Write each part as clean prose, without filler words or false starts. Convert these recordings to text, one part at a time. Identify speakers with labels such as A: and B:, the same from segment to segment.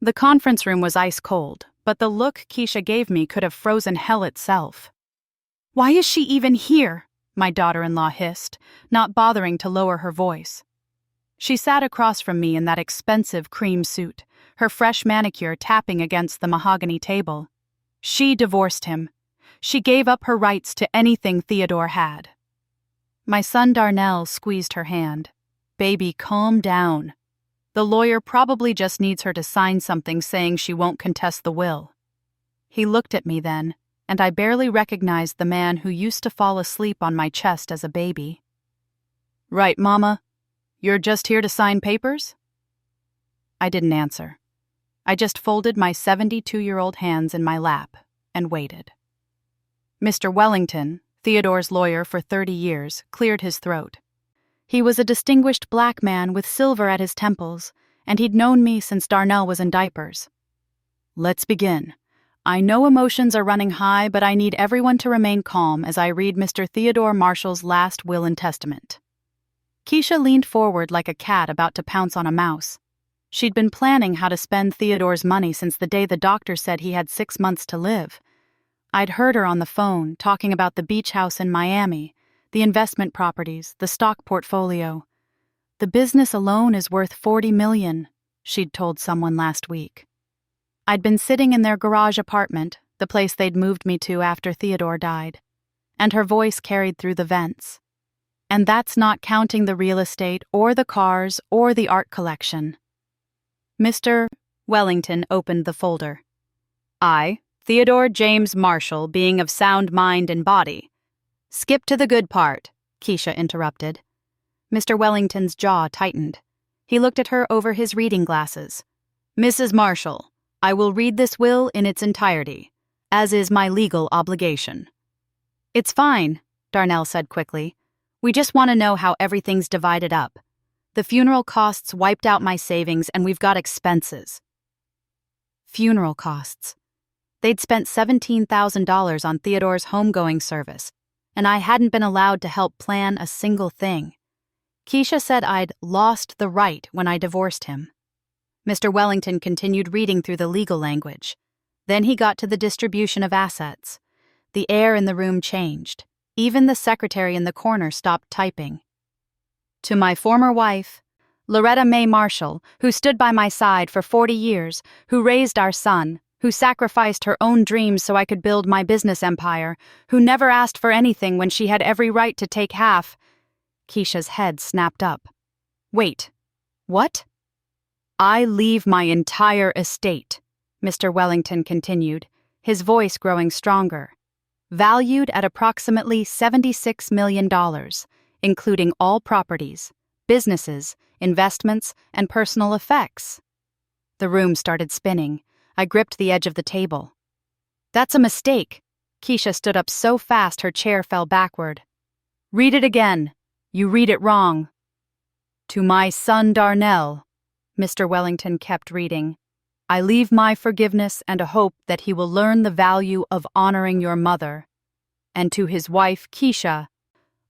A: The conference room was ice cold, but the look Keisha gave me could have frozen hell itself. "Why is she even here?" my daughter-in-law hissed, not bothering to lower her voice. She sat across from me in that expensive cream suit, her fresh manicure tapping against the mahogany table. She divorced him. She gave up her rights to anything Theodore had. My son Darnell squeezed her hand. "Baby, calm down. The lawyer probably just needs her to sign something saying she won't contest the will." He looked at me then, and I barely recognized the man who used to fall asleep on my chest as a baby. "Right, Mama. You're just here to sign papers?" I didn't answer. I just folded my 72-year-old hands in my lap and waited. Mr. Wellington, Theodore's lawyer for 30 years, cleared his throat. He was a distinguished black man with silver at his temples, and he'd known me since Darnell was in diapers. "Let's begin. I know emotions are running high, but I need everyone to remain calm as I read Mr. Theodore Marshall's last will and testament." Keisha leaned forward like a cat about to pounce on a mouse. She'd been planning how to spend Theodore's money since the day the doctor said he had 6 months to live. I'd heard her on the phone talking about the beach house in Miami, the investment properties, the stock portfolio. "The business alone is worth $40 million, she'd told someone last week. I'd been sitting in their garage apartment, the place they'd moved me to after Theodore died, and her voice carried through the vents. And that's not counting the real estate or the cars or the art collection. Mr. Wellington opened the folder. "I, Theodore James Marshall, being of sound mind and body." "Skip to the good part," Keisha interrupted. Mr. Wellington's jaw tightened. He looked at her over his reading glasses. "Mrs. Marshall, I will read this will in its entirety, as is my legal obligation." "It's fine," Darnell said quickly. "We just want to know how everything's divided up. The funeral costs wiped out my savings, and we've got expenses." Funeral costs. They'd spent $17,000 on Theodore's homegoing service, and I hadn't been allowed to help plan a single thing. Keisha said I'd lost the right when I divorced him. Mr. Wellington continued reading through the legal language. Then he got to the distribution of assets. The air in the room changed. Even the secretary in the corner stopped typing. "To my former wife, Loretta Mae Marshall, who stood by my side for 40 years, who raised our son, who sacrificed her own dreams so I could build my business empire, who never asked for anything when she had every right to take half." Keisha's head snapped up. "Wait, what?" "I leave my entire estate," Mr. Wellington continued, his voice growing stronger. "Valued at approximately $76 million, including all properties, businesses, investments, and personal effects." The room started spinning. I gripped the edge of the table. "That's a mistake." Keisha stood up so fast her chair fell backward. "Read it again. You read it wrong." "To my son Darnell," Mr. Wellington kept reading, "I leave my forgiveness and a hope that he will learn the value of honoring your mother. And to his wife, Keisha,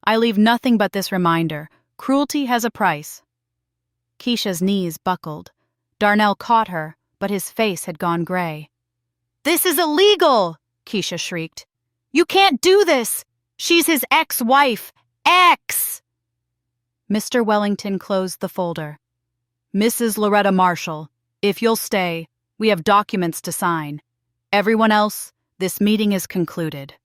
A: I leave nothing but this reminder: cruelty has a price." Keisha's knees buckled. Darnell caught her, but his face had gone gray. "This is illegal!" Keisha shrieked. "You can't do this! She's his ex-wife! Ex!" Mr. Wellington closed the folder. "Mrs. Loretta Marshall, if you'll stay, we have documents to sign. Everyone else, this meeting is concluded."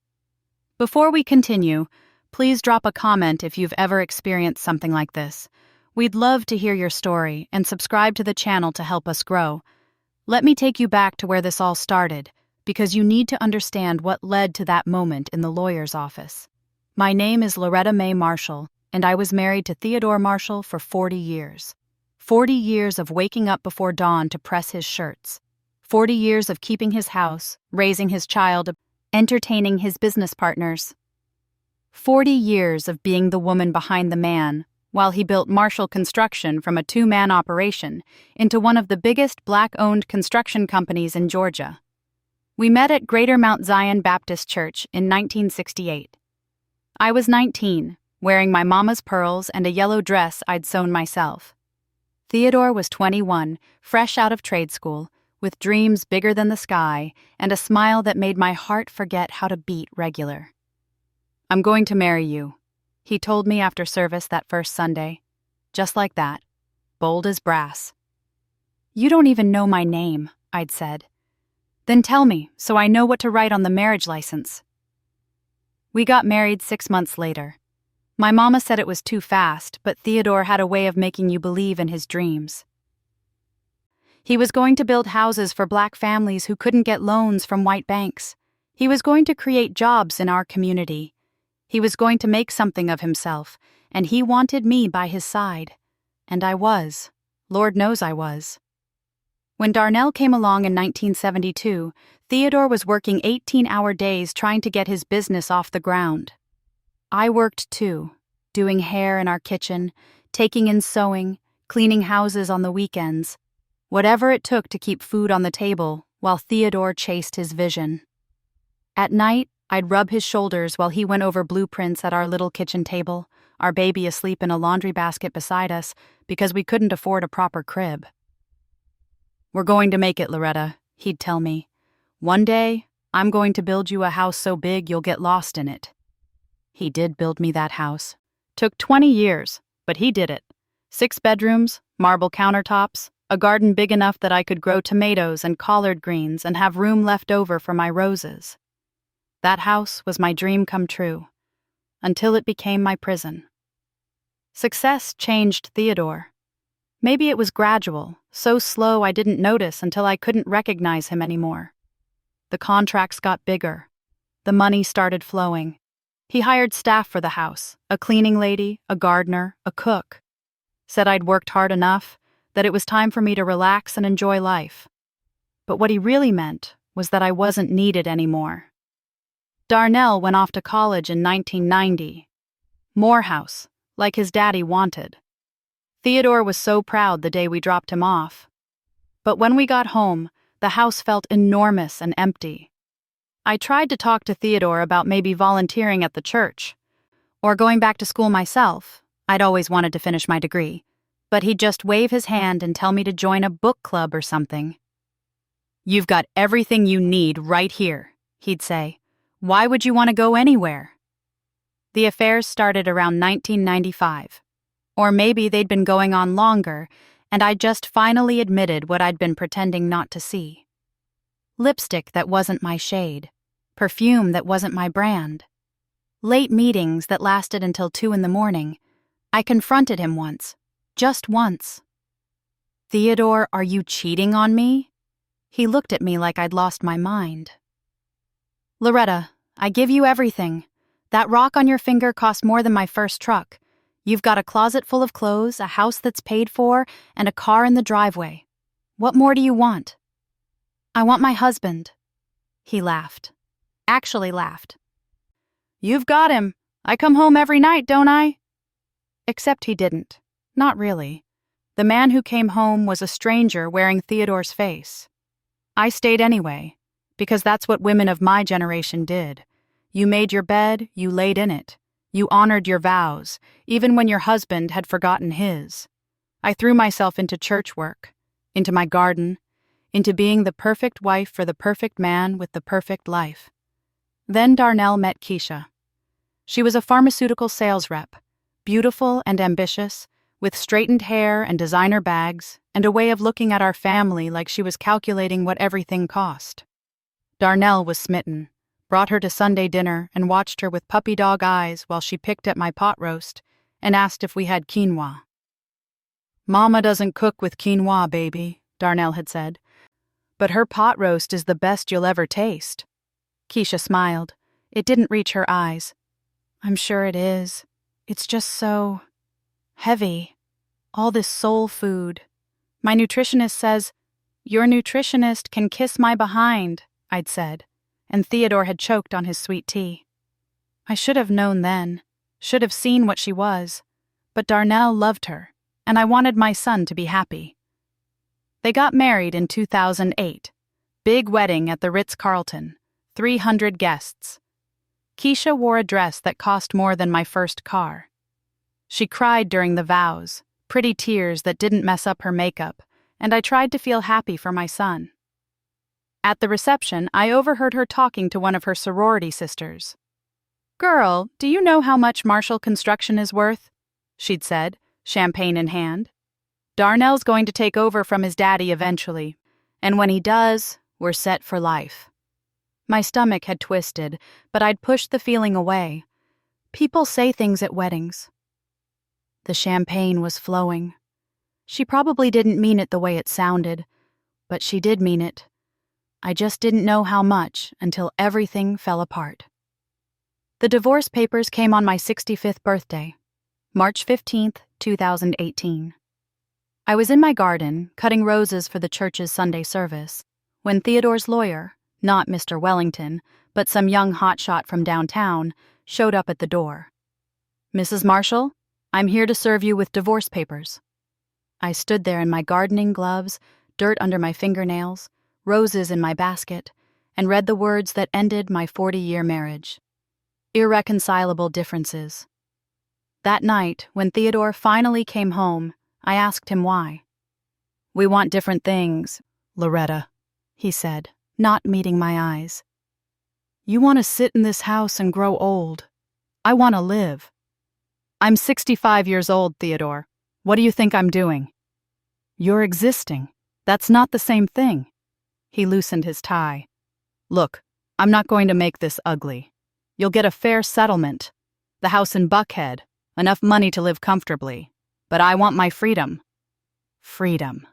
A: Before we continue, please drop a comment if you've ever experienced something like this. We'd love to hear your story and subscribe to the channel to help us grow. Let me take you back to where this all started, because you need to understand what led to that moment in the lawyer's office. My name is Loretta Mae Marshall, and I was married to Theodore Marshall for 40 years. 40 years of waking up before dawn to press his shirts. 40 years of keeping his house, raising his child, entertaining his business partners. 40 years of being the woman behind the man, while he built Marshall Construction from a 2-man operation into one of the biggest Black-owned construction companies in Georgia. We met at Greater Mount Zion Baptist Church in 1968. I was 19, wearing my mama's pearls and a yellow dress I'd sewn myself. Theodore was 21, fresh out of trade school, with dreams bigger than the sky and a smile that made my heart forget how to beat regular. "I'm going to marry you," he told me after service that first Sunday. Just like that, bold as brass. "You don't even know my name," I'd said. "Then tell me, so I know what to write on the marriage license." We got married 6 months later. My mama said it was too fast, but Theodore had a way of making you believe in his dreams. He was going to build houses for black families who couldn't get loans from white banks. He was going to create jobs in our community. He was going to make something of himself, and he wanted me by his side. And I was. Lord knows I was. When Darnell came along in 1972, Theodore was working 18-hour days trying to get his business off the ground. I worked too, doing hair in our kitchen, taking in sewing, cleaning houses on the weekends, whatever it took to keep food on the table while Theodore chased his vision. At night, I'd rub his shoulders while he went over blueprints at our little kitchen table, our baby asleep in a laundry basket beside us because we couldn't afford a proper crib. "We're going to make it, Loretta," he'd tell me. "One day, I'm going to build you a house so big you'll get lost in it." He did build me that house. Took 20 years, but he did it. 6 bedrooms, marble countertops, a garden big enough that I could grow tomatoes and collard greens and have room left over for my roses. That house was my dream come true, until it became my prison. Success changed Theodore. Maybe it was gradual, so slow I didn't notice until I couldn't recognize him anymore. The contracts got bigger. The money started flowing. He hired staff for the house, a cleaning lady, a gardener, a cook. Said I'd worked hard enough, that it was time for me to relax and enjoy life. But what he really meant was that I wasn't needed anymore. Darnell went off to college in 1990. Morehouse, like his daddy wanted. Theodore was so proud the day we dropped him off. But when we got home, the house felt enormous and empty. I tried to talk to Theodore about maybe volunteering at the church, or going back to school myself. I'd always wanted to finish my degree, but he'd just wave his hand and tell me to join a book club or something. "You've got everything you need right here," he'd say. "Why would you want to go anywhere?" The affairs started around 1995. Or maybe they'd been going on longer, and I'd just finally admitted what I'd been pretending not to see. Lipstick that wasn't my shade. Perfume that wasn't my brand. Late meetings that lasted until 2 in the morning. I confronted him once. Just once. "Theodore, are you cheating on me?" He looked at me like I'd lost my mind. "Loretta, I give you everything. That rock on your finger cost more than my first truck. You've got a closet full of clothes, a house that's paid for, and a car in the driveway. What more do you want?" "I want my husband." He laughed. Actually laughed. "You've got him. I come home every night, don't I?" Except he didn't. Not really. The man who came home was a stranger wearing Theodore's face. I stayed anyway, because that's what women of my generation did. You made your bed, you laid in it. You honored your vows, even when your husband had forgotten his. I threw myself into church work, into my garden, into being the perfect wife for the perfect man with the perfect life. Then Darnell met Keisha. She was a pharmaceutical sales rep, beautiful and ambitious, with straightened hair and designer bags, and a way of looking at our family like she was calculating what everything cost. Darnell was smitten, brought her to Sunday dinner and watched her with puppy dog eyes while she picked at my pot roast and asked if we had quinoa. "Mama doesn't cook with quinoa, baby," Darnell had said, "but her pot roast is the best you'll ever taste." Keisha smiled. It didn't reach her eyes. "I'm sure it is. It's just so heavy. All this soul food. My nutritionist says, 'Your nutritionist can kiss my behind,'" I'd said, and Theodore had choked on his sweet tea. I should have known then, should have seen what she was, but Darnell loved her, and I wanted my son to be happy. They got married in 2008. Big wedding at the Ritz-Carlton, 300 guests. Keisha wore a dress that cost more than my first car. She cried during the vows, pretty tears that didn't mess up her makeup, and I tried to feel happy for my son. At the reception, I overheard her talking to one of her sorority sisters. "Girl, do you know how much Marshall Construction is worth?" she'd said, champagne in hand. "Darnell's going to take over from his daddy eventually, and when he does, we're set for life." My stomach had twisted, but I'd pushed the feeling away. People say things at weddings. The champagne was flowing. She probably didn't mean it the way it sounded, but she did mean it. I just didn't know how much until everything fell apart. The divorce papers came on my 65th birthday, March 15th, 2018. I was in my garden, cutting roses for the church's Sunday service, when Theodore's lawyer, not Mr. Wellington, but some young hotshot from downtown, showed up at the door. "Mrs. Marshall, I'm here to serve you with divorce papers." I stood there in my gardening gloves, dirt under my fingernails, roses in my basket, and read the words that ended my 40-year marriage. Irreconcilable differences. That night, when Theodore finally came home, I asked him why. "We want different things, Loretta," he said, not meeting my eyes. "You want to sit in this house and grow old. I want to live. I'm 65 years old, Theodore. What do you think I'm doing?" "You're existing. That's not the same thing." He loosened his tie. "Look, I'm not going to make this ugly. You'll get a fair settlement. The house in Buckhead, enough money to live comfortably. But I want my freedom." Freedom.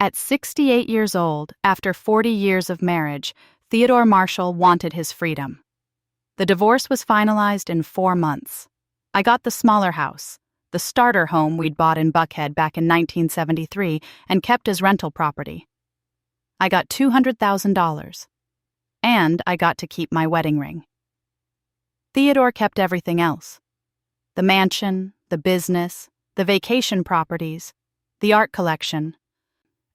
A: At 68 years old, after 40 years of marriage, Theodore Marshall wanted his freedom. The divorce was finalized in 4 months. I got the smaller house, the starter home we'd bought in Buckhead back in 1973 and kept as rental property. I got $200,000. And I got to keep my wedding ring. Theodore kept everything else. The mansion, the business, the vacation properties, the art collection.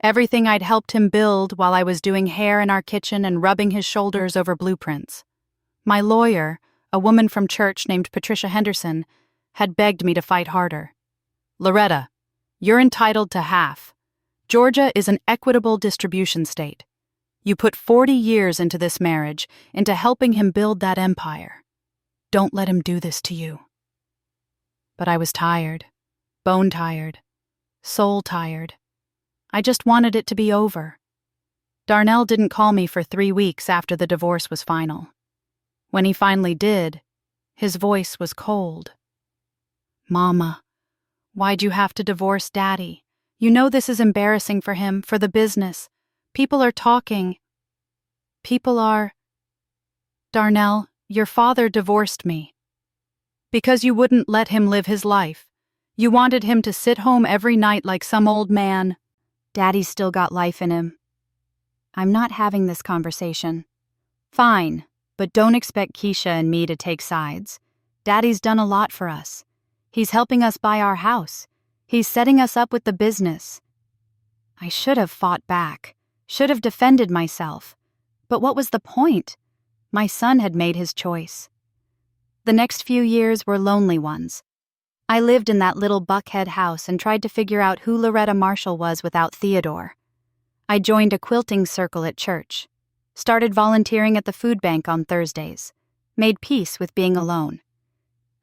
A: Everything I'd helped him build while I was doing hair in our kitchen and rubbing his shoulders over blueprints. My lawyer, a woman from church named Patricia Henderson, had begged me to fight harder. "Loretta, you're entitled to half. Georgia is an equitable distribution state. You put 40 years into this marriage, into helping him build that empire. Don't let him do this to you." But I was tired, bone tired, soul tired. I just wanted it to be over. Darnell didn't call me for 3 weeks after the divorce was final. When he finally did, his voice was cold. "Mama, why'd you have to divorce Daddy? You know this is embarrassing for him, for the business. People are talking. People are... Darnell, your father divorced me. Because you wouldn't let him live his life. You wanted him to sit home every night like some old man. Daddy's still got life in him." "I'm not having this conversation." "Fine, but don't expect Keisha and me to take sides. Daddy's done a lot for us. He's helping us buy our house. He's setting us up with the business." I should have fought back, should have defended myself. But what was the point? My son had made his choice. The next few years were lonely ones. I lived in that little Buckhead house and tried to figure out who Loretta Marshall was without Theodore. I joined a quilting circle at church, started volunteering at the food bank on Thursdays, made peace with being alone.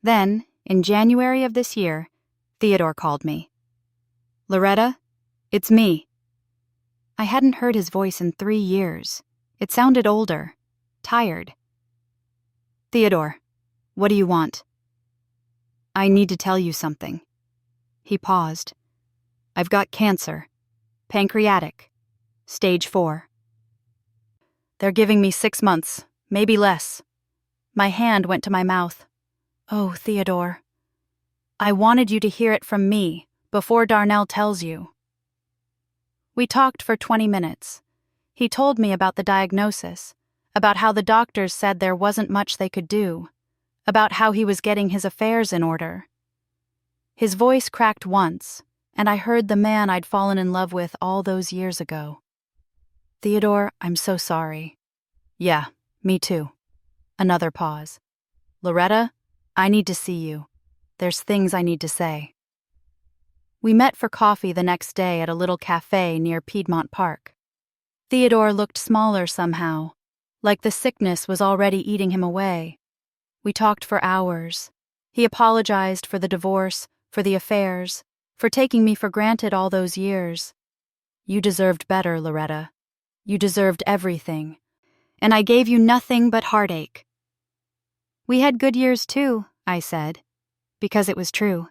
A: Then, in January of this year, Theodore called me. "Loretta, it's me." I hadn't heard his voice in 3 years. It sounded older, tired. "Theodore, what do you want?" "I need to tell you something." He paused. "I've got cancer. Pancreatic. Stage 4. They're giving me 6 months, maybe less." My hand went to my mouth. "Oh, Theodore. I wanted you to hear it from me, before Darnell tells you." We talked for 20 minutes. He told me about the diagnosis, about how the doctors said there wasn't much they could do, about how he was getting his affairs in order. His voice cracked once, and I heard the man I'd fallen in love with all those years ago. "Theodore, I'm so sorry." "Yeah, me too." Another pause. "Loretta, I need to see you. There's things I need to say." We met for coffee the next day at a little cafe near Piedmont Park. Theodore looked smaller somehow, like the sickness was already eating him away. We talked for hours. He apologized for the divorce, for the affairs, for taking me for granted all those years. You deserved better, Loretta. You deserved everything. And I gave you nothing but heartache. We had good years too, I said, because it was true.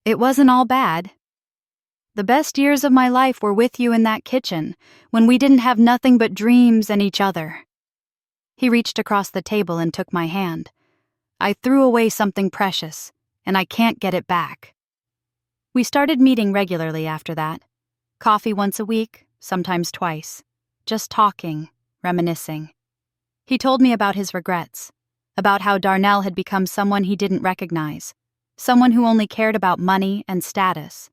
A: It wasn't all bad. The best years of my life were with you in that kitchen, when we didn't have nothing but dreams and each other. He reached across the table and took my hand. I threw away something precious, and I can't get it back. We started meeting regularly after that. Coffee once a week, sometimes twice. Just talking, reminiscing. He told me about his regrets, about how Darnell had become someone he didn't recognize, someone who only cared about money and status.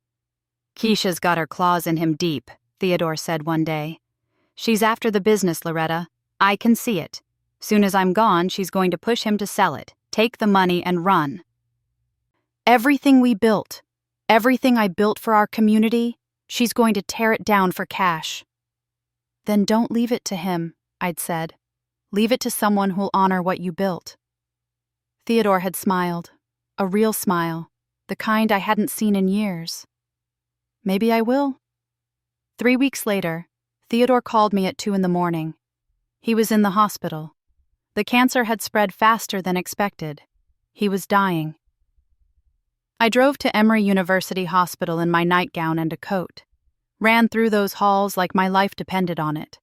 A: Keisha's got her claws in him deep, Theodore said one day. She's after the business, Loretta. I can see it. Soon as I'm gone, she's going to push him to sell it, take the money and run. Everything we built, everything I built for our community, she's going to tear it down for cash. Then don't leave it to him, I'd said. Leave it to someone who'll honor what you built. Theodore had smiled, a real smile, the kind I hadn't seen in years. Maybe I will. 3 weeks later, Theodore called me at 2 a.m. He was in the hospital. The cancer had spread faster than expected. He was dying. I drove to Emory University Hospital in my nightgown and a coat, ran through those halls like my life depended on it.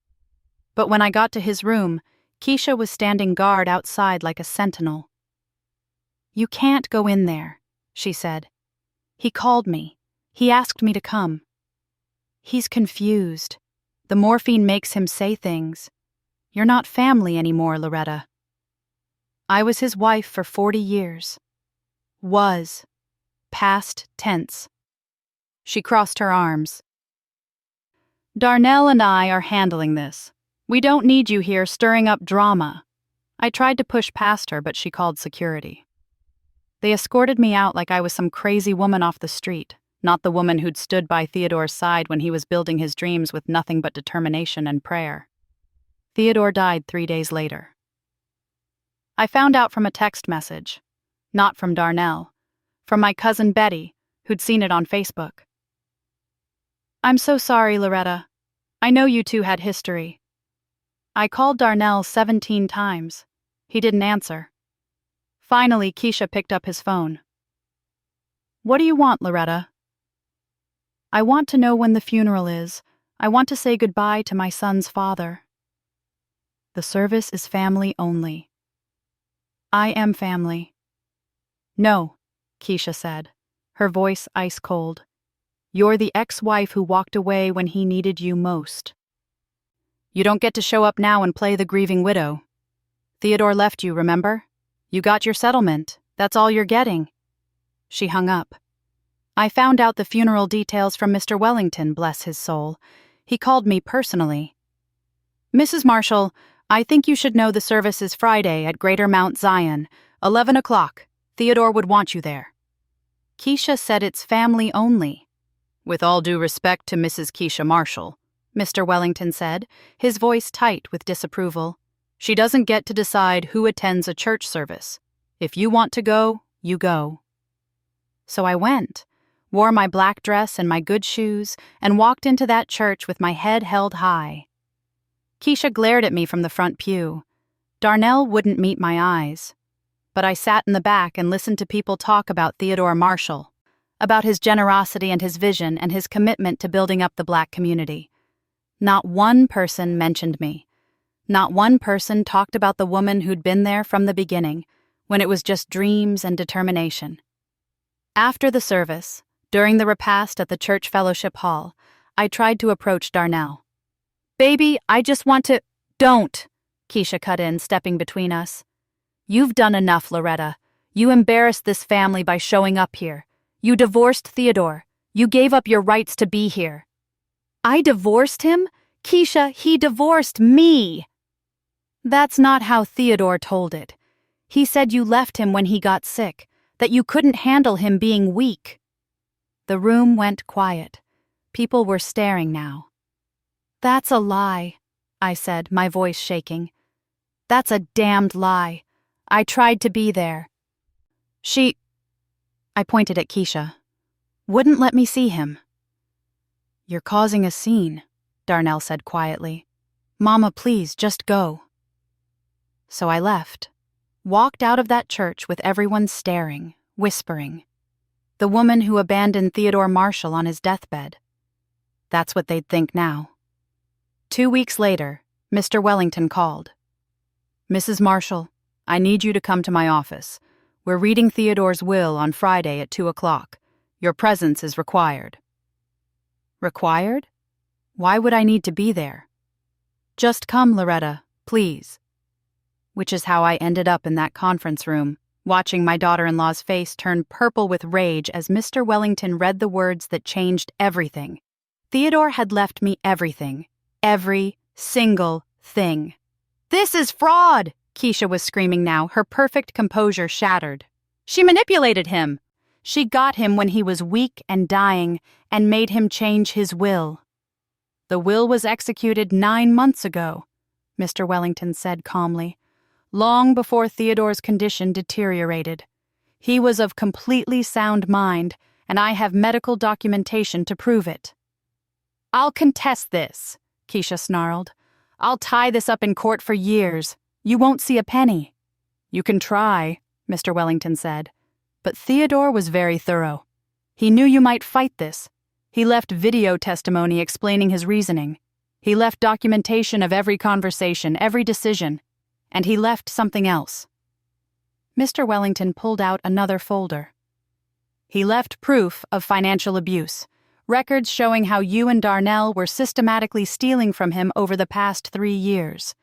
A: But when I got to his room, Keisha was standing guard outside like a sentinel. "You can't go in there," she said. "He called me. He asked me to come. He's confused. The morphine makes him say things. You're not family anymore, Loretta." I was his wife for 40 years. Was. Past tense. She crossed her arms. "Darnell and I are handling this. We don't need you here stirring up drama." I tried to push past her, but she called security. They escorted me out like I was some crazy woman off the street, not the woman who'd stood by Theodore's side when he was building his dreams with nothing but determination and prayer. Theodore died 3 days later. I found out from a text message, not from Darnell, from my cousin Betty, who'd seen it on Facebook. "I'm so sorry, Loretta. I know you two had history." I called Darnell 17 times. He didn't answer. Finally, Keisha picked up his phone. "What do you want, Loretta?" "I want to know when the funeral is. I want to say goodbye to my son's father." "The service is family only." "I am family." "No," Keisha said, her voice ice cold. "You're the ex-wife who walked away when he needed you most. You don't get to show up now and play the grieving widow. Theodore left you, remember? You got your settlement. That's all you're getting." She hung up. I found out the funeral details from Mr. Wellington, bless his soul. He called me personally. "Mrs. Marshall, I think you should know the service is Friday at Greater Mount Zion, 11 o'clock. Theodore would want you there." Keisha said it's family only. "With all due respect to Mrs. Keisha Marshall," Mr. Wellington said, his voice tight with disapproval. "She doesn't get to decide who attends a church service. If you want to go, you go." So I went, wore my black dress and my good shoes, and walked into that church with my head held high. Keisha glared at me from the front pew. Darnell wouldn't meet my eyes. But I sat in the back and listened to people talk about Theodore Marshall, about his generosity and his vision and his commitment to building up the Black community. Not one person mentioned me. Not one person talked about the woman who'd been there from the beginning, when it was just dreams and determination. After the service, during the repast at the church fellowship hall, I tried to approach Darnell. "Baby, I just want to—" "Don't," Keisha cut in, stepping between us. "You've done enough, Loretta. You embarrassed this family by showing up here. You divorced Theodore. You gave up your rights to be here." "I divorced him? Keisha, he divorced me." "That's not how Theodore told it. He said you left him when he got sick, that you couldn't handle him being weak." The room went quiet. People were staring now. "That's a lie," I said, my voice shaking. That's a damned lie. I tried to be there. I pointed at Keisha, wouldn't let me see him. You're causing a scene, Darnell said quietly. Mama, please, just go. So I left, walked out of that church with everyone staring, whispering. The woman who abandoned Theodore Marshall on his deathbed. That's what they'd think now. 2 weeks later, Mr. Wellington called. Mrs. Marshall, I need you to come to my office. We're reading Theodore's will on Friday at 2 o'clock. Your presence is required. Required? Why would I need to be there? Just come, Loretta, please. Which is how I ended up in that conference room, watching my daughter-in-law's face turn purple with rage as Mr. Wellington read the words that changed everything. Theodore had left me everything. Every single thing. This is fraud! Keisha was screaming now, her perfect composure shattered. She manipulated him. She got him when he was weak and dying and made him change his will. The will was executed 9 months ago, Mr. Wellington said calmly, long before Theodore's condition deteriorated. He was of completely sound mind, and I have medical documentation to prove it. I'll contest this, Keisha snarled. I'll tie this up in court for years. You won't see a penny. You can try, Mr. Wellington said. But Theodore was very thorough. He knew you might fight this. He left video testimony explaining his reasoning. He left documentation of every conversation, every decision. And he left something else. Mr. Wellington pulled out another folder. He left proof of financial abuse, records showing how you and Darnell were systematically stealing from him over the past 3 years.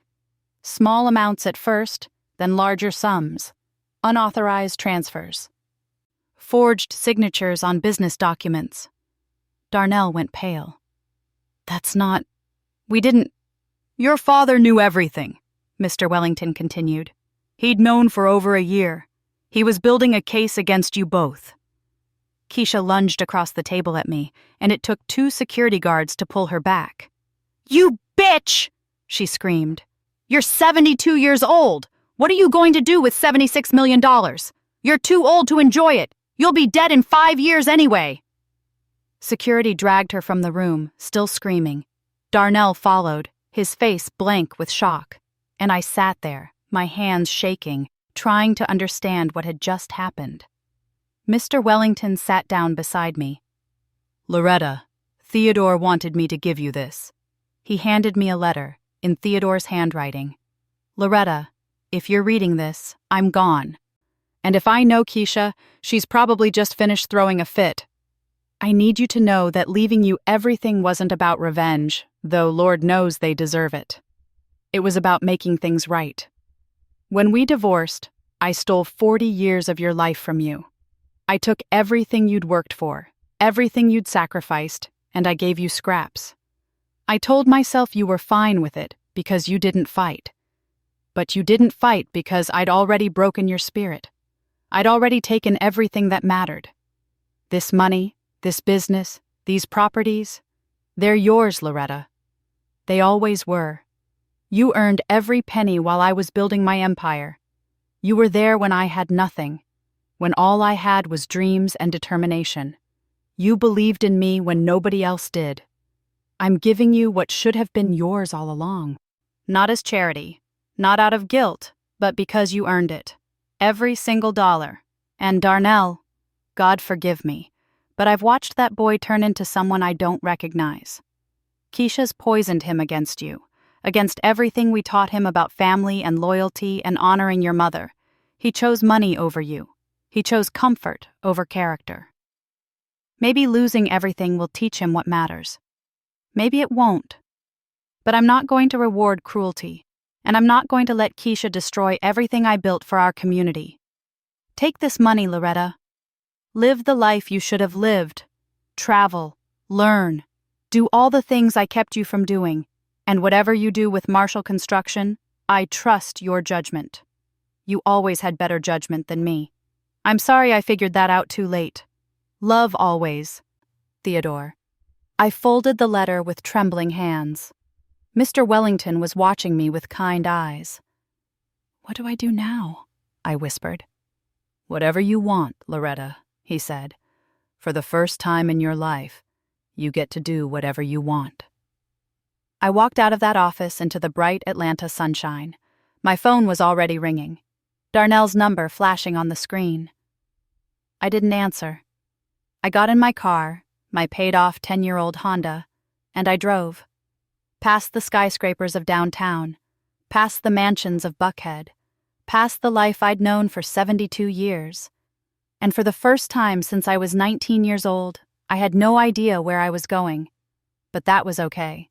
A: Small amounts at first, then larger sums. Unauthorized transfers. Forged signatures on business documents. Darnell went pale. That's not... We didn't... Your father knew everything, Mr. Wellington continued. He'd known for over a year. He was building a case against you both. Keisha lunged across the table at me, and it took 2 security guards to pull her back. You bitch! She screamed. You're 72 years old. What are you going to do with $76 million? You're too old to enjoy it. You'll be dead in 5 years anyway. Security dragged her from the room, still screaming. Darnell followed, his face blank with shock. And I sat there, my hands shaking, trying to understand what had just happened. Mr. Wellington sat down beside me. Loretta, Theodore wanted me to give you this. He handed me a letter, in Theodore's handwriting. Loretta, if you're reading this, I'm gone. And if I know Keisha, she's probably just finished throwing a fit. I need you to know that leaving you everything wasn't about revenge, though Lord knows they deserve it. It was about making things right. When we divorced, I stole 40 years of your life from you. I took everything you'd worked for, everything you'd sacrificed, and I gave you scraps. I told myself you were fine with it because you didn't fight. But you didn't fight because I'd already broken your spirit. I'd already taken everything that mattered. This money, this business, these properties, they're yours, Loretta. They always were. You earned every penny while I was building my empire. You were there when I had nothing, when all I had was dreams and determination. You believed in me when nobody else did. I'm giving you what should have been yours all along. Not as charity, not out of guilt, but because you earned it. Every single dollar. And Darnell, God forgive me, but I've watched that boy turn into someone I don't recognize. Keisha's poisoned him against you, against everything we taught him about family and loyalty and honoring your mother. He chose money over you. He chose comfort over character. Maybe losing everything will teach him what matters. Maybe it won't. But I'm not going to reward cruelty, and I'm not going to let Keisha destroy everything I built for our community. Take this money, Loretta. Live the life you should have lived. Travel, learn, do all the things I kept you from doing, and whatever you do with Marshall Construction, I trust your judgment. You always had better judgment than me. I'm sorry I figured that out too late. Love always, Theodore. I folded the letter with trembling hands. Mr. Wellington was watching me with kind eyes. "What do I do now?" I whispered. "Whatever you want, Loretta," he said. "For the first time in your life, you get to do whatever you want." I walked out of that office into the bright Atlanta sunshine. My phone was already ringing, Darnell's number flashing on the screen. I didn't answer. I got in my car, my paid-off 10-year-old Honda, and I drove. Past the skyscrapers of downtown, past the mansions of Buckhead, past the life I'd known for 72 years. And for the first time since I was 19 years old, I had no idea where I was going. But that was okay,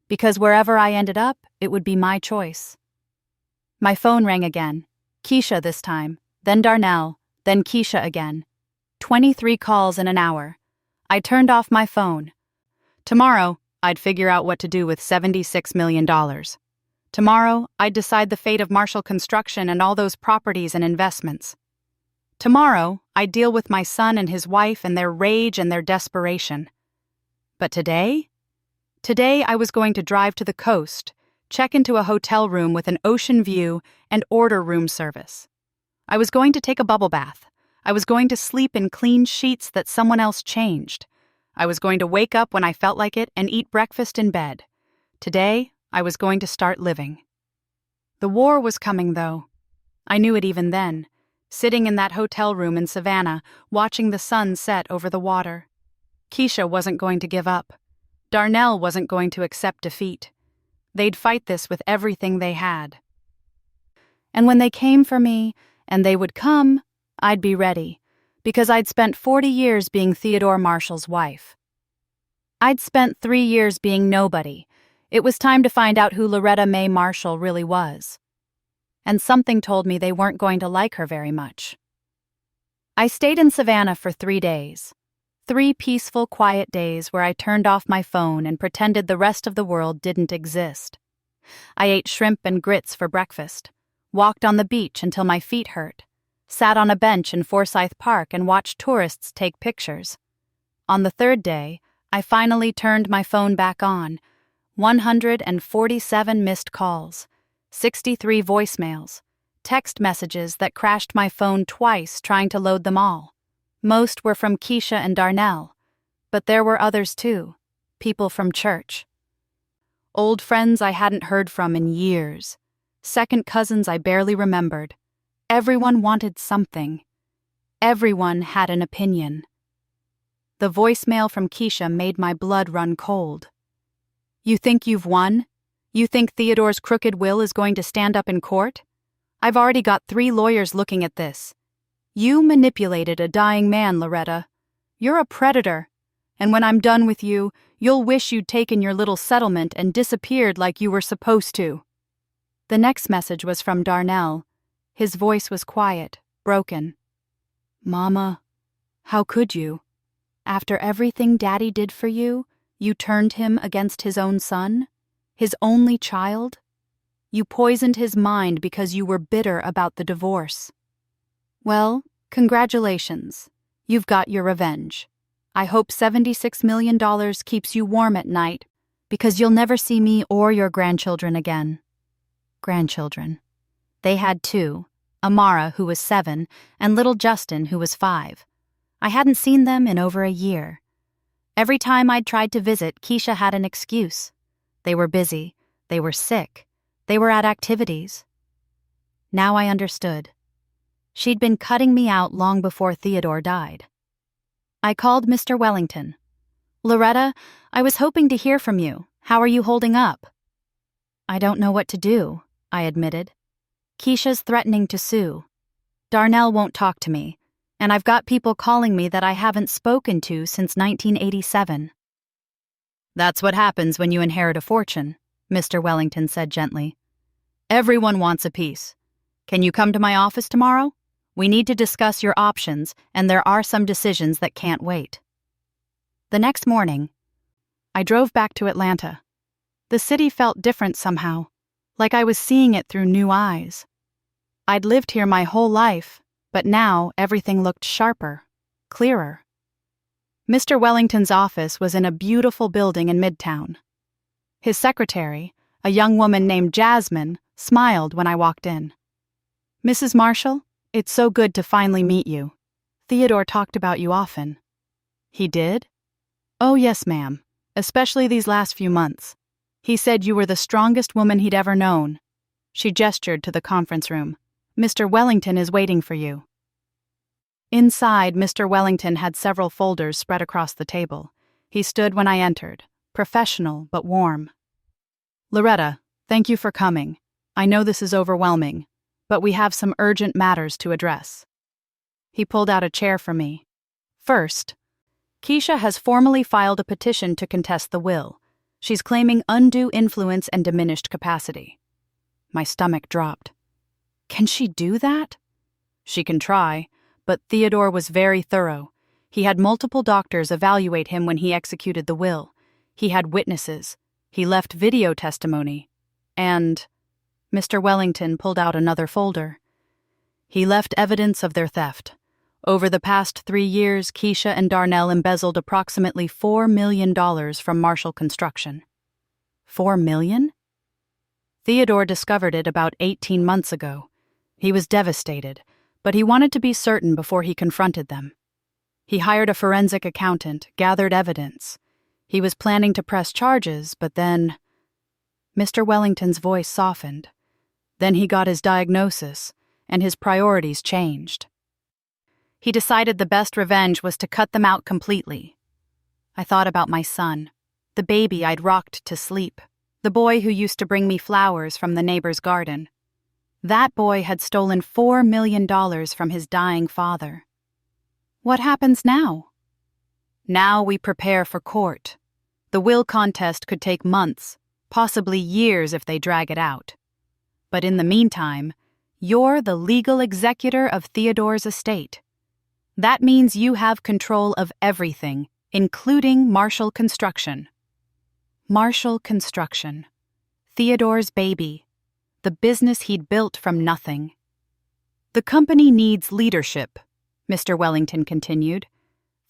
A: because wherever I ended up, it would be my choice. My phone rang again. Keisha this time, then Darnell, then Keisha again. 23 calls in an hour. I turned off my phone. Tomorrow, I'd figure out what to do with $76 million. Tomorrow, I'd decide the fate of Marshall Construction and all those properties and investments. Tomorrow, I'd deal with my son and his wife and their rage and their desperation. But today? Today, I was going to drive to the coast, check into a hotel room with an ocean view, and order room service. I was going to take a bubble bath. I was going to sleep in clean sheets that someone else changed. I was going to wake up when I felt like it and eat breakfast in bed. Today, I was going to start living. The war was coming, though. I knew it even then, sitting in that hotel room in Savannah, watching the sun set over the water. Keisha wasn't going to give up. Darnell wasn't going to accept defeat. They'd fight this with everything they had. And when they came for me, and they would come, I'd be ready, because I'd spent 40 years being Theodore Marshall's wife. I'd spent 3 years being nobody. It was time to find out who Loretta Mae Marshall really was. And something told me they weren't going to like her very much. I stayed in Savannah for 3 days. 3 peaceful, quiet days where I turned off my phone and pretended the rest of the world didn't exist. I ate shrimp and grits for breakfast, walked on the beach until my feet hurt, sat on a bench in Forsyth Park and watched tourists take pictures. On the 3rd day, I finally turned my phone back on. 147 missed calls, 63 voicemails, text messages that crashed my phone twice trying to load them all. Most were from Keisha and Darnell, but there were others too, people from church. Old friends I hadn't heard from in years, second cousins I barely remembered. Everyone wanted something. Everyone had an opinion. The voicemail from Keisha made my blood run cold. "You think you've won? You think Theodore's crooked will is going to stand up in court? I've already got 3 lawyers looking at this. You manipulated a dying man, Loretta. You're a predator. And when I'm done with you, you'll wish you'd taken your little settlement and disappeared like you were supposed to." The next message was from Darnell. His voice was quiet, broken. "Mama, how could you? After everything Daddy did for you, you turned him against his own son? His only child? You poisoned his mind because you were bitter about the divorce. Well, congratulations. You've got your revenge. I hope $76 million keeps you warm at night, because you'll never see me or your grandchildren again." Grandchildren. They had 2, Amara, who was 7, and little Justin, who was 5. I hadn't seen them in over a year. Every time I'd tried to visit, Keisha had an excuse. They were busy, they were sick, they were at activities. Now I understood. She'd been cutting me out long before Theodore died. I called Mr. Wellington. "Loretta, I was hoping to hear from you. How are you holding up?" "I don't know what to do," I admitted. "Keisha's threatening to sue. Darnell won't talk to me, and I've got people calling me that I haven't spoken to since 1987. "That's what happens when you inherit a fortune," Mr. Wellington said gently. "Everyone wants a piece. Can you come to my office tomorrow? We need to discuss your options, and there are some decisions that can't wait." The next morning, I drove back to Atlanta. The city felt different somehow, like I was seeing it through new eyes. I'd lived here my whole life, but now everything looked sharper, clearer. Mr. Wellington's office was in a beautiful building in Midtown. His secretary, A young woman named Jasmine smiled when I walked in. "Mrs. Marshall, it's so good to finally meet you. Theodore talked about you often." "He did?" "Oh, yes, ma'am, especially these last few months. He said you were the strongest woman he'd ever known." She gestured to the conference room. "Mr. Wellington is waiting for you." Inside, Mr. Wellington had several folders spread across the table. He stood when I entered, professional but warm. "Loretta, thank you for coming. I know this is overwhelming, but we have some urgent matters to address." He pulled out a chair for me. "First, Keisha has formally filed a petition to contest the will. She's claiming undue influence and diminished capacity." My stomach dropped. "Can she do that?" "She can try, but Theodore was very thorough. He had multiple doctors evaluate him when he executed the will. He had witnesses. He left video testimony. And..." Mr. Wellington pulled out another folder. "He left evidence of their theft. Over the past 3 years, Keisha and Darnell embezzled approximately $4 million from Marshall Construction." $4 million? Theodore discovered it about 18 months ago. He was devastated, but he wanted to be certain before he confronted them. He hired a forensic accountant, gathered evidence. He was planning to press charges, but then... Mr. Wellington's voice softened. Then he got his diagnosis, and his priorities changed. He decided the best revenge was to cut them out completely. I thought about my son, the baby I'd rocked to sleep, the boy who used to bring me flowers from the neighbor's garden. That boy had stolen $4 million from his dying father. What happens now? Now we prepare for court. The will contest could take months, possibly years if they drag it out. But in the meantime, you're the legal executor of Theodore's estate. That means you have control of everything, including Marshall Construction. Marshall Construction. Theodore's baby. The business he'd built from nothing. "The company needs leadership," Mr. Wellington continued.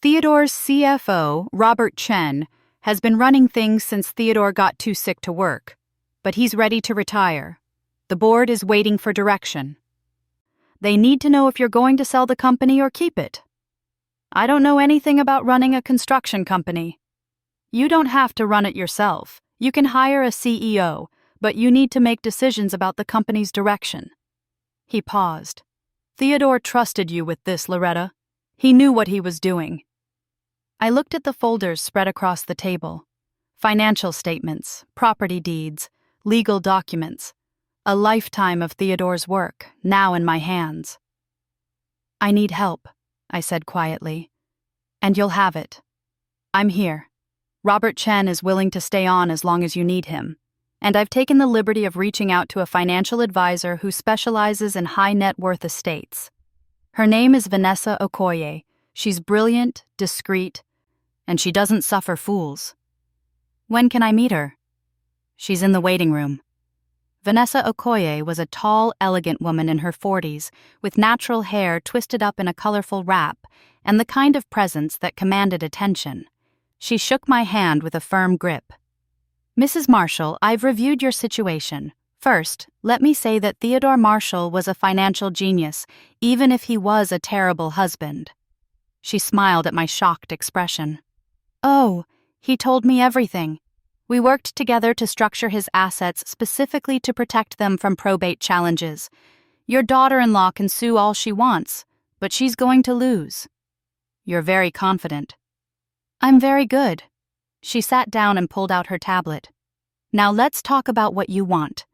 A: "Theodore's CFO, Robert Chen, has been running things since Theodore got too sick to work, but he's ready to retire. The board is waiting for direction. They need to know if you're going to sell the company or keep it." "I don't know anything about running a construction company." "You don't have to run it yourself. You can hire a CEO, but you need to make decisions about the company's direction." He paused. "Theodore trusted you with this, Loretta. He knew what he was doing." I looked at the folders spread across the table. Financial statements, property deeds, legal documents. A lifetime of Theodore's work, now in my hands. "I need help," I said quietly. "And you'll have it. I'm here. Robert Chen is willing to stay on as long as you need him. And I've taken the liberty of reaching out to a financial advisor who specializes in high net worth estates. Her name is Vanessa Okoye. She's brilliant, discreet, and she doesn't suffer fools." "When can I meet her?" "She's in the waiting room." Vanessa Okoye was a tall, elegant woman in her 40s, with natural hair twisted up in a colorful wrap, and the kind of presence that commanded attention. She shook my hand with a firm grip. "Mrs. Marshall, I've reviewed your situation. First, let me say that Theodore Marshall was a financial genius, even if he was a terrible husband." She smiled at my shocked expression. "Oh, he told me everything. We worked together to structure his assets specifically to protect them from probate challenges. Your daughter-in-law can sue all she wants, but she's going to lose." "You're very confident." "I'm very good." She sat down and pulled out her tablet. "Now let's talk about what you want.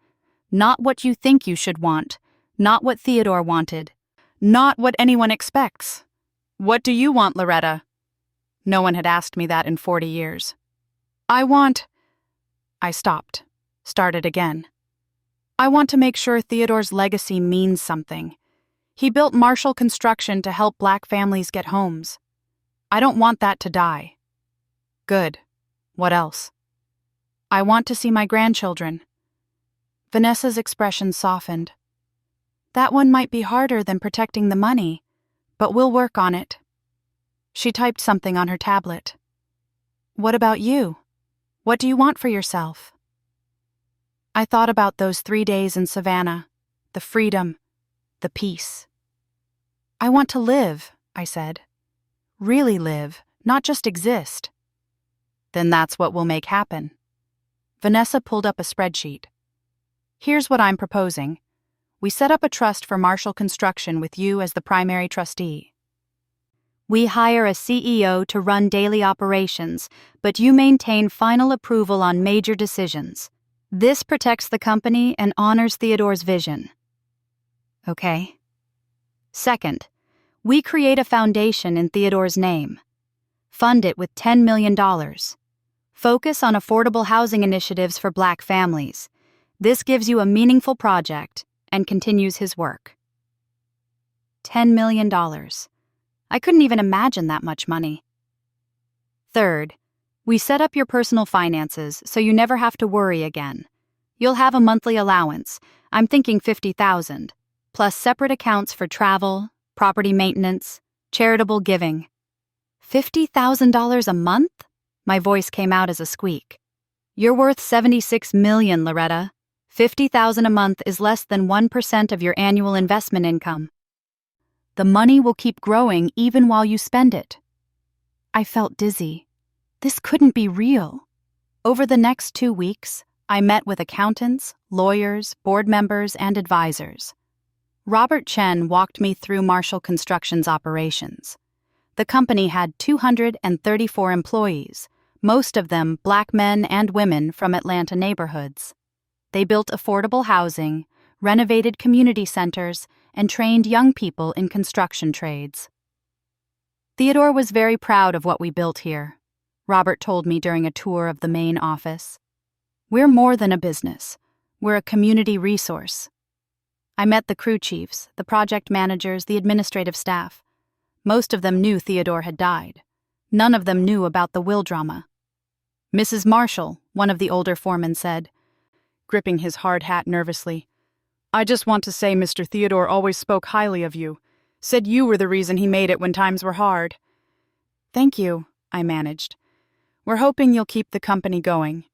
A: Not what you think you should want. Not what Theodore wanted. Not what anyone expects. What do you want, Loretta?" No one had asked me that in 40 years. I stopped, started again. "I want to make sure Theodore's legacy means something. He built Marshall Construction to help Black families get homes. I don't want that to die." "Good. What else?" "I want to see my grandchildren." Vanessa's expression softened. "That one might be harder than protecting the money, but we'll work on it." She typed something on her tablet. "What about you? What do you want for yourself?" I thought about those 3 days in Savannah, the freedom, the peace. I want to live, I said. Really live, not just exist. Then that's what we'll make happen. Vanessa pulled up a spreadsheet. Here's what I'm proposing. We set up a trust for Marshall Construction with you as the primary trustee. We hire a CEO to run daily operations, but you maintain final approval on major decisions. This protects the company and honors Theodore's vision. Okay. Second, we create a foundation in Theodore's name. Fund it with $10 million. Focus on affordable housing initiatives for Black families. This gives you a meaningful project and continues his work. $10 million. I couldn't even imagine that much money. Third, we set up your personal finances so you never have to worry again. You'll have a monthly allowance, I'm thinking $50,000, plus separate accounts for travel, property maintenance, charitable giving. $50,000 a month? My voice came out as a squeak. You're worth $76 million, Loretta. $50,000 a month is less than 1% of your annual investment income. The money will keep growing even while you spend it. I felt dizzy. This couldn't be real. Over the next 2 weeks, I met with accountants, lawyers, board members, and advisors. Robert Chen walked me through Marshall Construction's operations. The company had 234 employees, most of them Black men and women from Atlanta neighborhoods. They built affordable housing, renovated community centers, and trained young people in construction trades. Theodore was very proud of what we built here, Robert told me during a tour of the main office. We're more than a business. We're a community resource. I met the crew chiefs, the project managers, the administrative staff. Most of them knew Theodore had died. None of them knew about the will drama. Mrs. Marshall, one of the older foremen, said, gripping his hard hat nervously, I just want to say Mr. Theodore always spoke highly of you, said you were the reason he made it when times were hard. Thank you, I managed. We're hoping you'll keep the company going.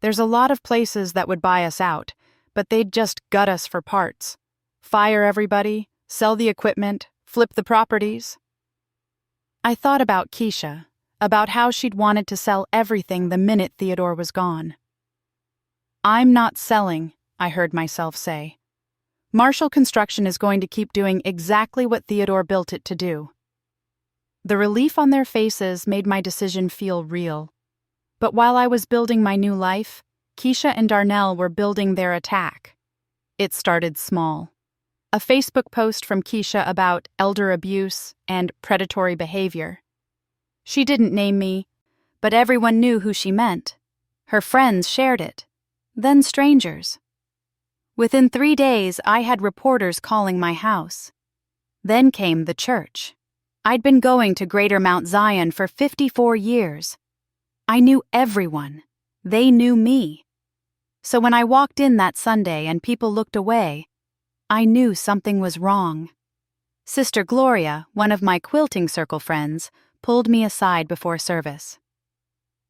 A: There's a lot of places that would buy us out, but they'd just gut us for parts. Fire everybody, sell the equipment, flip the properties. I thought about Keisha, about how she'd wanted to sell everything the minute Theodore was gone. I'm not selling, I heard myself say. Marshall Construction is going to keep doing exactly what Theodore built it to do. The relief on their faces made my decision feel real. But while I was building my new life, Keisha and Darnell were building their attack. It started small. A Facebook post from Keisha about elder abuse and predatory behavior. She didn't name me, but everyone knew who she meant. Her friends shared it. Then strangers. Within 3 days, I had reporters calling my house. Then came the church. I'd been going to Greater Mount Zion for 54 years. I knew everyone. They knew me. So when I walked in that Sunday and people looked away, I knew something was wrong. Sister Gloria, one of my quilting circle friends, pulled me aside before service.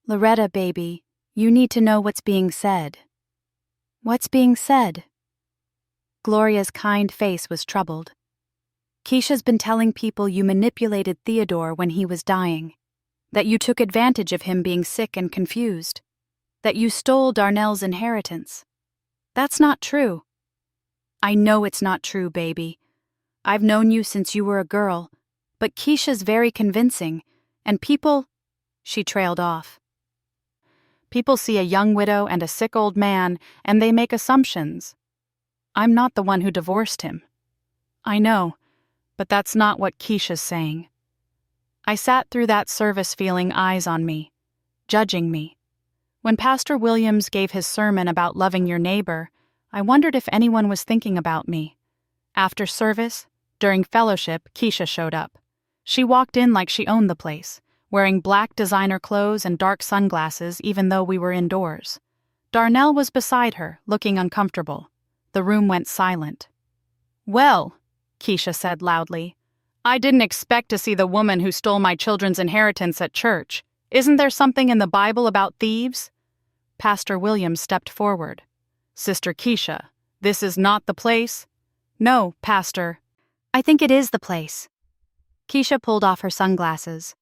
A: Loretta, baby, you need to know what's being said. What's being said? Gloria's kind face was troubled. Keisha's been telling people you manipulated Theodore when he was dying, that you took advantage of him being sick and confused, that you stole Darnell's inheritance. That's not true. I know it's not true, baby. I've known you since you were a girl, but Keisha's very convincing, and people... She trailed off. People see a young widow and a sick old man, and they make assumptions. I'm not the one who divorced him. I know, but that's not what Keisha's saying. I sat through that service feeling eyes on me, judging me. When Pastor Williams gave his sermon about loving your neighbor, I wondered if anyone was thinking about me. After service, during fellowship, Keisha showed up. She walked in like she owned the place, wearing black designer clothes and dark sunglasses even though we were indoors. Darnell was beside her, looking uncomfortable. The room went silent. Well, Keisha said loudly, I didn't expect to see the woman who stole my children's inheritance at church. Isn't there something in the Bible about thieves? Pastor Williams stepped forward. Sister Keisha, this is not the place? No, Pastor.
B: I think it is the place. Keisha pulled off her sunglasses.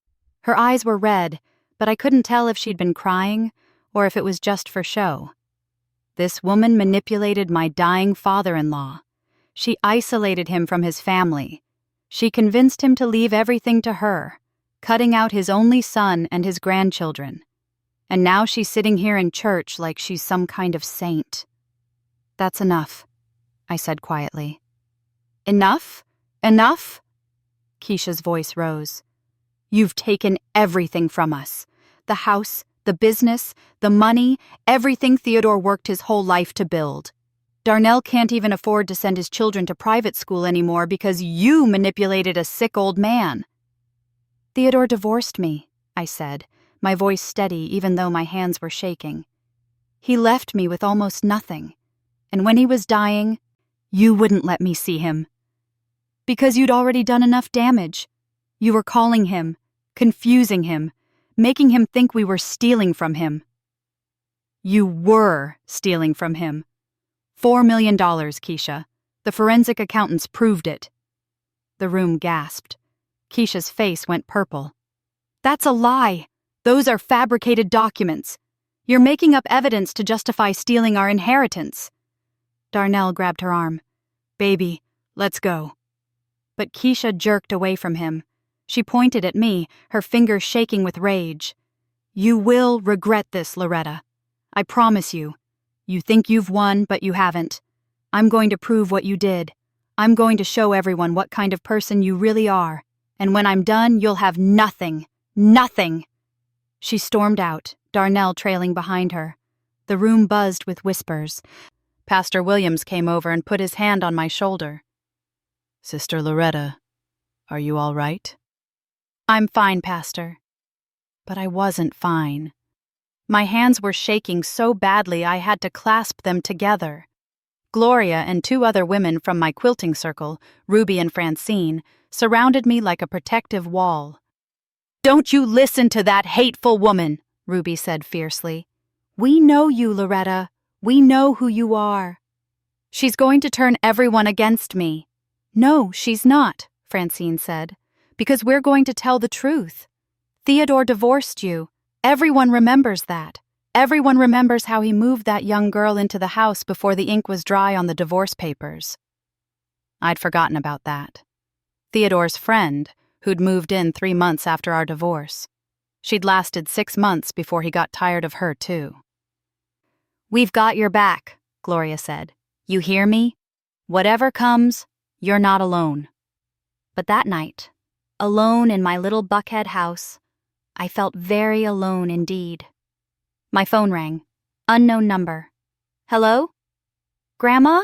B: Her eyes were red, but I couldn't tell if she'd been crying or if it was just for show. This woman manipulated my dying father-in-law. She isolated him from his family. She convinced him to leave everything to her, cutting out his only son and his grandchildren. And now she's sitting here in church like she's some kind of saint.
A: That's enough, I said quietly. Enough? Enough? Keisha's voice rose. You've taken everything from us. The house, the business, the money, everything Theodore worked his whole life to build. Darnell can't even afford to send his children to private school anymore because you manipulated a sick old man.
B: Theodore divorced me, I said, my voice steady even though my hands were shaking. He left me with almost nothing. And when he was dying, you wouldn't let me see him. Because you'd already done enough damage. You were calling him, confusing him, making him think we were stealing from him.
A: You were stealing from him. $4 million, Keisha. The forensic accountants proved it.
B: The room gasped. Keisha's face went purple.
A: That's a lie. Those are fabricated documents. You're making up evidence to justify stealing our inheritance.
B: Darnell grabbed her arm.
A: Baby, let's go.
B: But Keisha jerked away from him. She pointed at me, her fingers shaking with rage.
A: You will regret this, Loretta. I promise you. You think you've won, but you haven't. I'm going to prove what you did. I'm going to show everyone what kind of person you really are. And when I'm done, you'll have nothing. Nothing.
B: She stormed out, Darnell trailing behind her. The room buzzed with whispers.
A: Pastor Williams came over and put his hand on my shoulder. Sister Loretta, are you all right?
B: I'm fine, Pastor.
A: But I wasn't fine. My hands were shaking so badly I had to clasp them together. Gloria and 2 other women from my quilting circle, Ruby and Francine, surrounded me like a protective wall. Don't you listen to that hateful woman, Ruby said fiercely. We know you, Loretta. We know who you are. She's going to turn everyone against me.
B: No, she's not, Francine said, because we're going to tell the truth. Theodore divorced you. Everyone remembers that. Everyone remembers how he moved that young girl into the house before the ink was dry on the divorce papers.
A: I'd forgotten about that. Theodore's friend, who'd moved in 3 months after our divorce. She'd lasted 6 months before he got tired of her, too.
B: We've got your back, Gloria said. You hear me? Whatever comes, you're not alone. But that night, alone in my little Buckhead house, I felt very alone indeed. My phone rang. Unknown number. Hello? Grandma?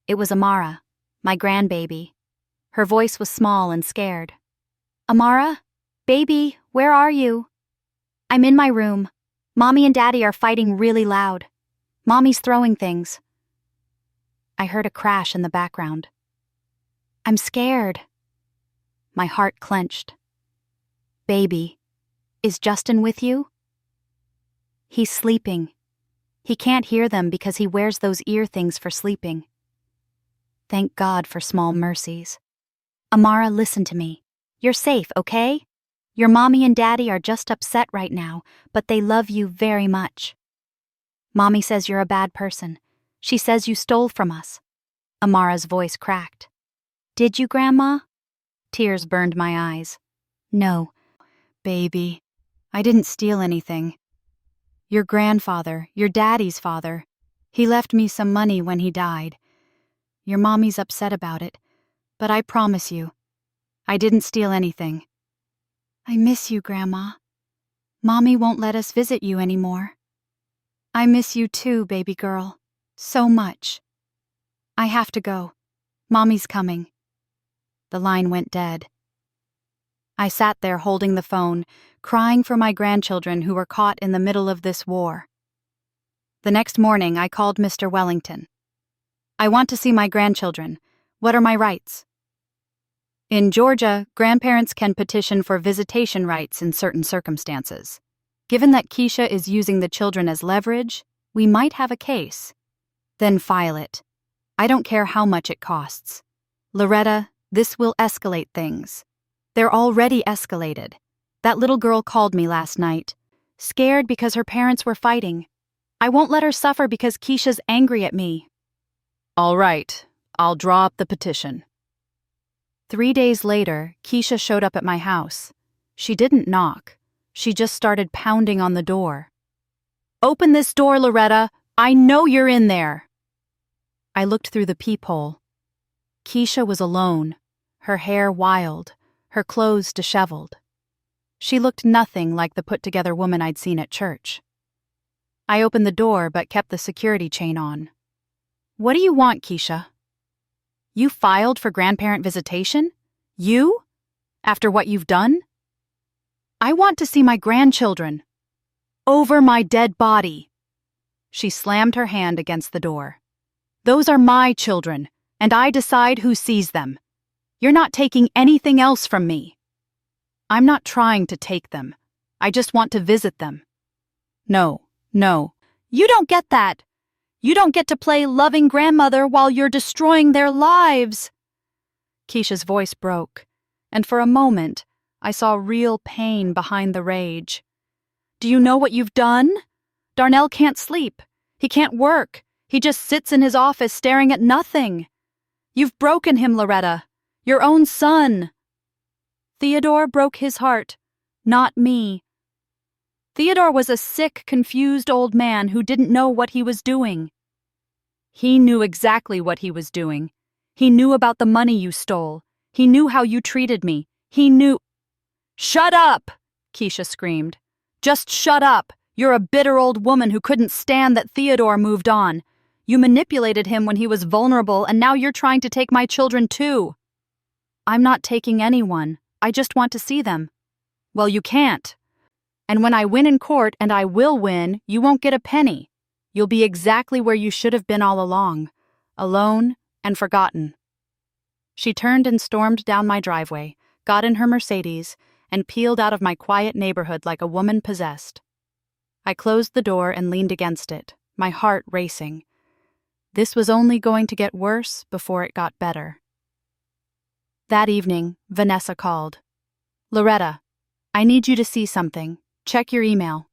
B: It was Amara, my grandbaby. Her voice was small and scared. Amara? Baby, where are you? I'm in my room. Mommy and Daddy are fighting really loud. Mommy's throwing things. I heard a crash in the background. I'm scared. My heart clenched. Baby, is Justin with you? He's sleeping. He can't hear them because he wears those ear things for sleeping. Thank God for small mercies. Amara, listen to me. You're safe, okay? Your mommy and daddy are just upset right now, but they love you very much. Mommy says you're a bad person. She says you stole from us. Amara's voice cracked. Did you, Grandma? Tears burned my eyes. No.
A: Baby, I didn't steal anything. Your grandfather, your daddy's father, he left me some money when he died. Your mommy's upset about it, but I promise you, I didn't steal anything. I miss you, Grandma. Mommy won't let us visit you anymore. I miss you too, baby girl, so much. I have to go. Mommy's coming. The line went dead. I sat there holding the phone, crying for my grandchildren who were caught in the middle of this war. The next morning, I called Mr. Wellington. I want to see my grandchildren. What are my rights? In Georgia, grandparents can petition for visitation rights in certain circumstances. Given that Keisha is using the children as leverage, we might have a case.
B: Then file it. I don't care how much it costs. Loretta, this will escalate things. They're already escalated. That little girl called me last night, scared because her parents were fighting. I won't let her suffer because Keisha's angry at me.
A: All right, I'll draw up the petition.
B: 3 days later, Keisha showed up at my house. She didn't knock. She just started pounding on the door.
A: Open this door, Loretta. I know you're in there.
B: I looked through the peephole. Keisha was alone, her hair wild, her clothes disheveled. She looked nothing like the put-together woman I'd seen at church. I opened the door but kept the security chain on.
A: What do you want, Keisha?
B: You filed for grandparent visitation?
A: You? After what you've done? I want to see my grandchildren. Over my dead body. She slammed her hand against the door. Those are my children, and I decide who sees them. You're not taking anything else from me. I'm not trying to take them. I just want to visit them. No. You don't get that. You don't get to play loving grandmother while you're destroying their lives. Keisha's voice broke, and for a moment, I saw real pain behind the rage. Do you know what you've done? Darnell can't sleep. He can't work. He just sits in his office staring at nothing. You've broken him, Loretta. Your own son. Theodore broke his heart, not me. Theodore was a sick, confused old man who didn't know what he was doing. He knew exactly what he was doing. He knew about the money you stole. He knew how you treated me. He knew— Shut up! Keisha screamed. Just shut up! You're a bitter old woman who couldn't stand that Theodore moved on. You manipulated him when he was vulnerable, and now you're trying to take my children too. I'm not taking anyone. I just want to see them. Well, you can't. And when I win in court, and I will win, you won't get a penny. You'll be exactly where you should have been all along, alone and forgotten. She turned and stormed down my driveway, got in her Mercedes, and peeled out of my quiet neighborhood like a woman possessed. I closed the door and leaned against it, my heart racing. This was only going to get worse before it got better. That evening, Vanessa called. Loretta, I need you to see something. Check your email.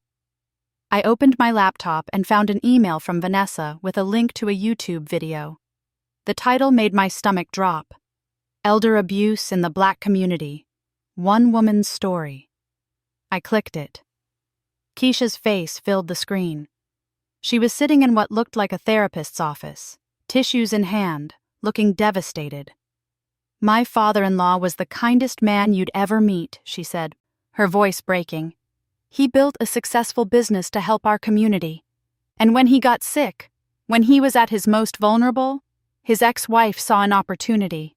A: I opened my laptop and found an email from Vanessa with a link to a YouTube video. The title made my stomach drop. Elder Abuse in the Black Community. One Woman's Story. I clicked it. Keisha's face filled the screen. She was sitting in what looked like a therapist's office, tissues in hand, looking devastated. My father-in-law was the kindest man you'd ever meet, she said, her voice breaking. He built a successful business to help our community. And when he got sick, when he was at his most vulnerable, his ex-wife saw an opportunity.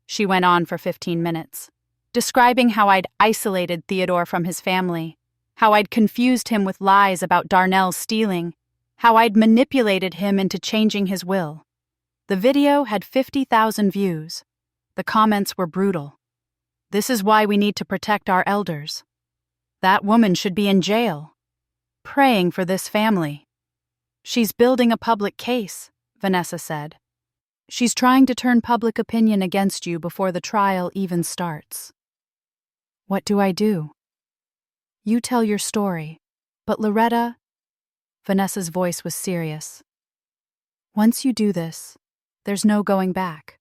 A: She went on for 15 minutes, describing how I'd isolated Theodore from his family, how I'd confused him with lies about Darnell stealing, how I'd manipulated him into changing his will. The video had 50,000 views. The comments were brutal. This is why we need to protect our elders. That woman should be in jail. Praying for this family. She's building a public case, Vanessa said. She's trying to turn public opinion against you before the trial even starts. What do I do? You tell your story, but Loretta— Vanessa's voice was serious. Once you do this, there's no going back.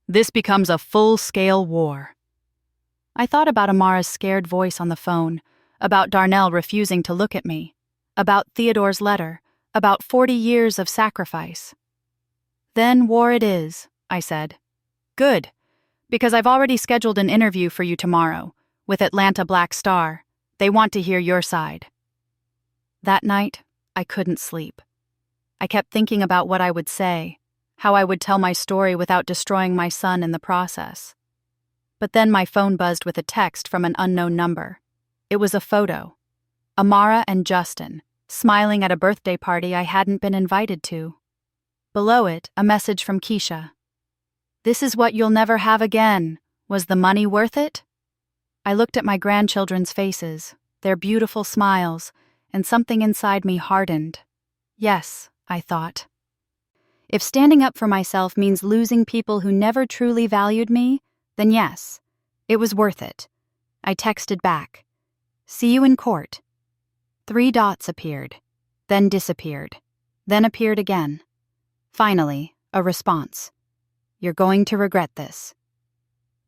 A: This becomes a full-scale war. I thought about Amara's scared voice on the phone, about Darnell refusing to look at me, about Theodore's letter, about 40 years of sacrifice. Then war it is, I said. Good, because I've already scheduled an interview for you tomorrow, with Atlanta Black Star. They want to hear your side. That night, I couldn't sleep. I kept thinking about what I would say, how I would tell my story without destroying my son in the process. But then my phone buzzed with a text from an unknown number. It was a photo. Amara and Justin, smiling at a birthday party I hadn't been invited to. Below it, a message from Keisha. This is what you'll never have again. Was the money worth it? I looked at my grandchildren's faces, their beautiful smiles, and something inside me hardened. Yes, I thought.
B: If standing up for myself means losing people who never truly valued me, then yes, it was worth it. I texted back, "See you in court." 3 dots appeared, then disappeared, then appeared again. Finally, a response. "You're going to regret this."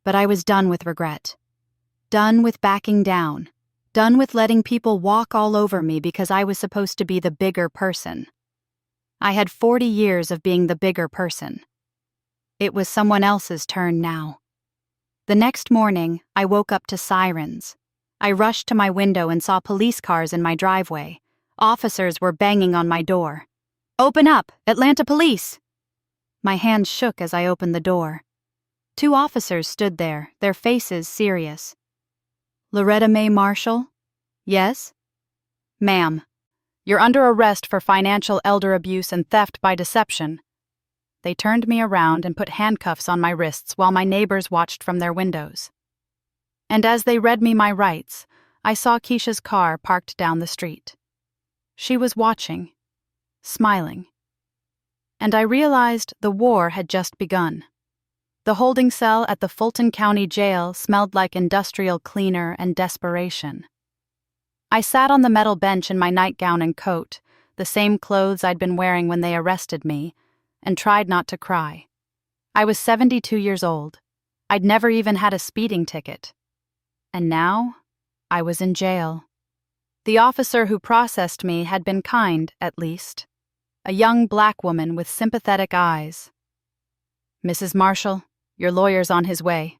B: But I was done with regret. Done with backing down. Done with letting people walk all over me because I was supposed to be the bigger person. I had 40 years of being the bigger person. It was someone else's turn now. The next morning, I woke up to sirens. I rushed to my window and saw police cars in my driveway. Officers were banging on my door. "Open up! Atlanta Police!" My hands shook as I opened the door. 2 officers stood there, their faces serious. "Loretta Mae Marshall?" "Yes?" "Ma'am, you're under arrest for financial elder abuse and theft by deception." They turned me around and put handcuffs on my wrists while my neighbors watched from their windows. And as they read me my rights, I saw Keisha's car parked down the street. She was watching, smiling. And I realized the war had just begun. The holding cell at the Fulton County Jail smelled like industrial cleaner and desperation. I sat on the metal bench in my nightgown and coat, the same clothes I'd been wearing when they arrested me, and tried not to cry. I was 72 years old. I'd never even had a speeding ticket. And now, I was in jail. The officer who processed me had been kind, at least. A young black woman with sympathetic eyes. "Mrs. Marshall, your lawyer's on his way.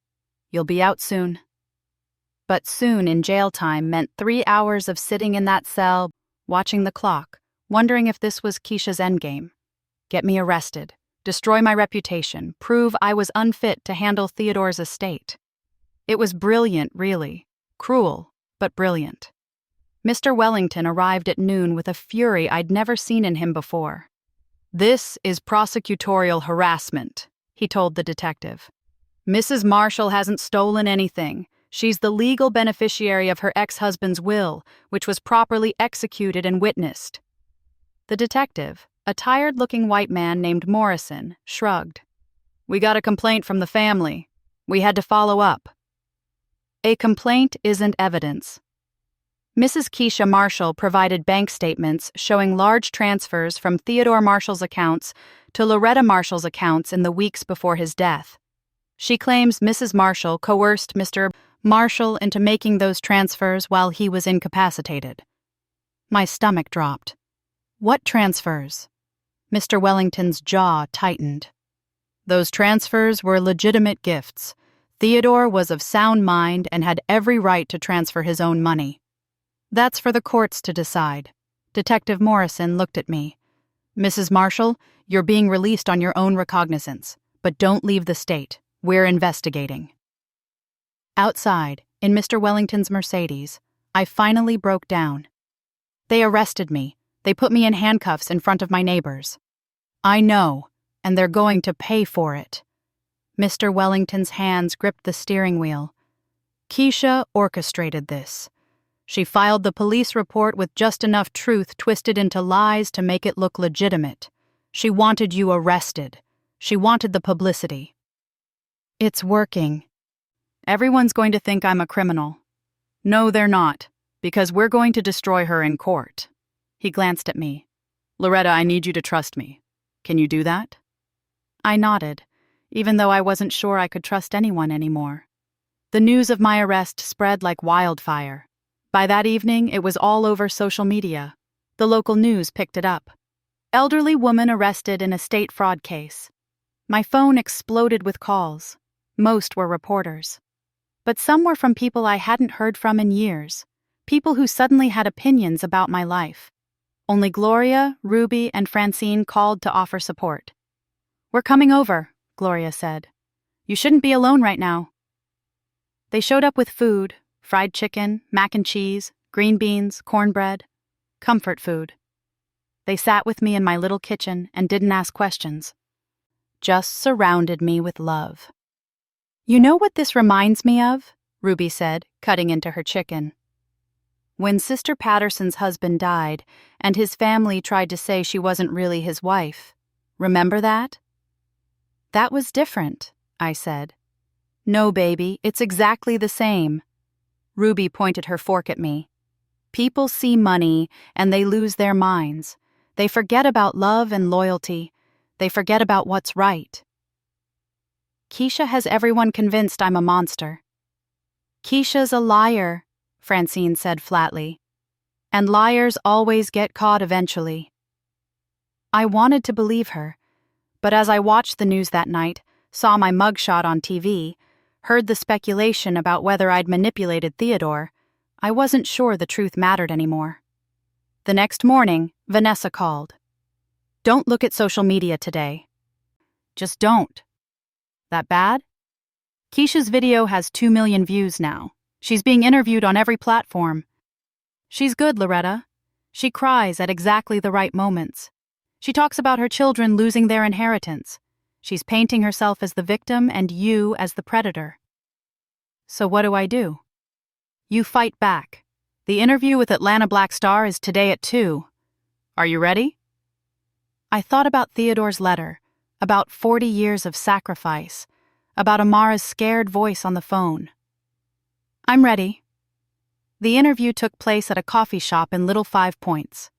B: You'll be out soon." But soon in jail time meant 3 hours of sitting in that cell, watching the clock, wondering if this was Keisha's endgame. Get me arrested, destroy my reputation, prove I was unfit to handle Theodore's estate. It was brilliant, really. Cruel, but brilliant. Mr. Wellington arrived at noon with a fury I'd never seen in him before. "This is prosecutorial harassment," he told the detective. "Mrs. Marshall hasn't stolen anything. She's the legal beneficiary of her ex-husband's will, which was properly executed and witnessed." The detective, a tired-looking white man named Morrison, shrugged. "We got a complaint from the family. We had to follow up." A complaint isn't evidence. Mrs. Keisha Marshall provided bank statements showing large transfers from Theodore Marshall's accounts to Loretta Marshall's accounts in the weeks before his death. She claims Mrs. Marshall coerced Mr. Marshall into making those transfers while he was incapacitated. My stomach dropped. "What transfers?" Mr. Wellington's jaw tightened. "Those transfers were legitimate gifts. Theodore was of sound mind and had every right to transfer his own money." "That's for the courts to decide." Detective Morrison looked at me. "Mrs. Marshall, you're being released on your own recognizance, but don't leave the state. We're investigating." Outside, in Mr. Wellington's Mercedes, I finally broke down. They arrested me. They put me in handcuffs in front of my neighbors. I know, and they're going to pay for it. Mr. Wellington's hands gripped the steering wheel. Keisha orchestrated this. She filed the police report with just enough truth twisted into lies to make it look legitimate. She wanted you arrested. She wanted the publicity. It's working. Everyone's going to think I'm a criminal. No, they're not, because we're going to destroy her in court. He glanced at me. Loretta, I need you to trust me. Can you do that? I nodded, even though I wasn't sure I could trust anyone anymore. The news of my arrest spread like wildfire. By that evening, it was all over social media. The local news picked it up. Elderly woman arrested in estate fraud case. My phone exploded with calls. Most were reporters. But some were from people I hadn't heard from in years, people who suddenly had opinions about my life. Only Gloria, Ruby, and Francine called to offer support. We're coming over, Gloria said. You shouldn't be alone right now. They showed up with food, fried chicken, mac and cheese, green beans, cornbread, comfort food. They sat with me in my little kitchen and didn't ask questions. Just surrounded me with love. You know what this reminds me of? Ruby said, cutting into her chicken. When Sister Patterson's husband died, and his family tried to say she wasn't really his wife,
A: Remember that?" "That was different," I said. "No, baby, it's exactly the same." Ruby pointed her fork at me. "People see money and they lose their minds. They forget about love and loyalty. They forget about what's right." "Keisha has everyone convinced I'm a monster." "Keisha's a liar," Francine said flatly. "And liars always get caught eventually." I wanted to believe her, but as I watched the news that night, saw my mugshot on TV, heard the speculation about whether I'd manipulated Theodore, I wasn't sure the truth mattered anymore. The next morning, Vanessa called. "Don't look at social media today. Just don't." "That bad?" "Keisha's video has 2 million views now. She's being interviewed on every platform. She's good, Loretta. She cries at exactly the right moments. She talks about her children losing their inheritance. She's painting herself as the victim and you as the predator." "So what do I do?" "You fight back. The interview with Atlanta Black Star is today at 2. Are you ready?" I thought about Theodore's letter, about 40 years of sacrifice, about Amara's scared voice on the phone. "I'm ready." The interview took place at a coffee shop in Little Five Points.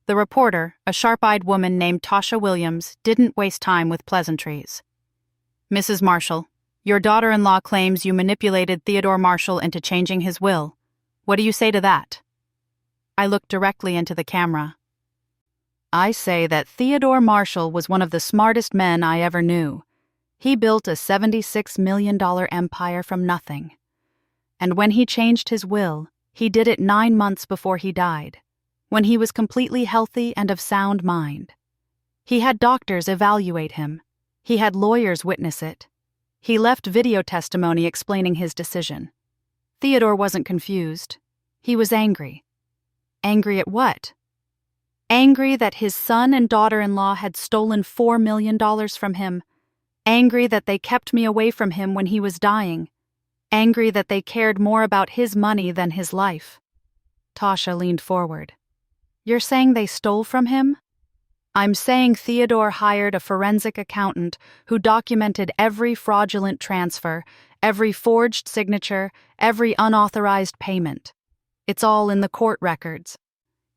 A: The reporter, a sharp-eyed woman named Tasha Williams, didn't waste time with pleasantries. "Mrs. Marshall, your daughter-in-law claims you manipulated Theodore Marshall into changing his will. What do you say to that?" I looked directly into the camera. "I say that Theodore Marshall was one of the smartest men I ever knew. He built a $76 million empire from nothing. And when he changed his will, he did it 9 months before he died, when he was completely healthy and of sound mind. He had doctors evaluate him. He had lawyers witness it. He left video testimony explaining his decision. Theodore wasn't confused. He was angry. Angry at what? Angry that his son and daughter-in-law had stolen $4 million from him. Angry that they kept me away from him when he was dying. Angry that they cared more about his money than his life." Tasha leaned forward. "You're saying they stole from him?" "I'm saying Theodore hired a forensic accountant who documented every fraudulent transfer, every forged signature, every unauthorized payment. It's all in the court records.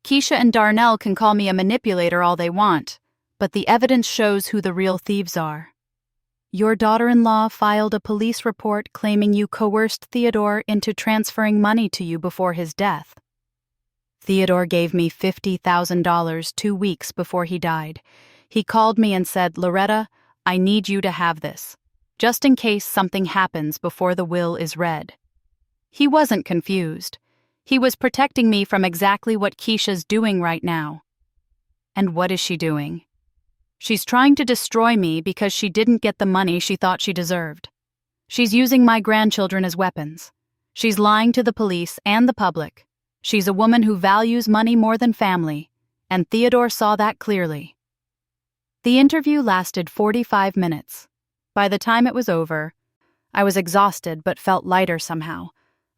A: Keisha and Darnell can call me a manipulator all they want, but the evidence shows who the real thieves are. Your daughter-in-law filed a police report claiming you coerced Theodore into transferring money to you before his death. Theodore gave me $50,000 2 weeks before he died. He called me and said, 'Loretta, I need you to have this, just in case something happens before the will is read.' He wasn't confused. He was protecting me from exactly what Keisha's doing right now." "And what is she doing?" "She's trying to destroy me because she didn't get the money she thought she deserved. She's using my grandchildren as weapons. She's lying to the police and the public. She's a woman who values money more than family, and Theodore saw that clearly." The interview lasted 45 minutes. By the time it was over, I was exhausted but felt lighter somehow.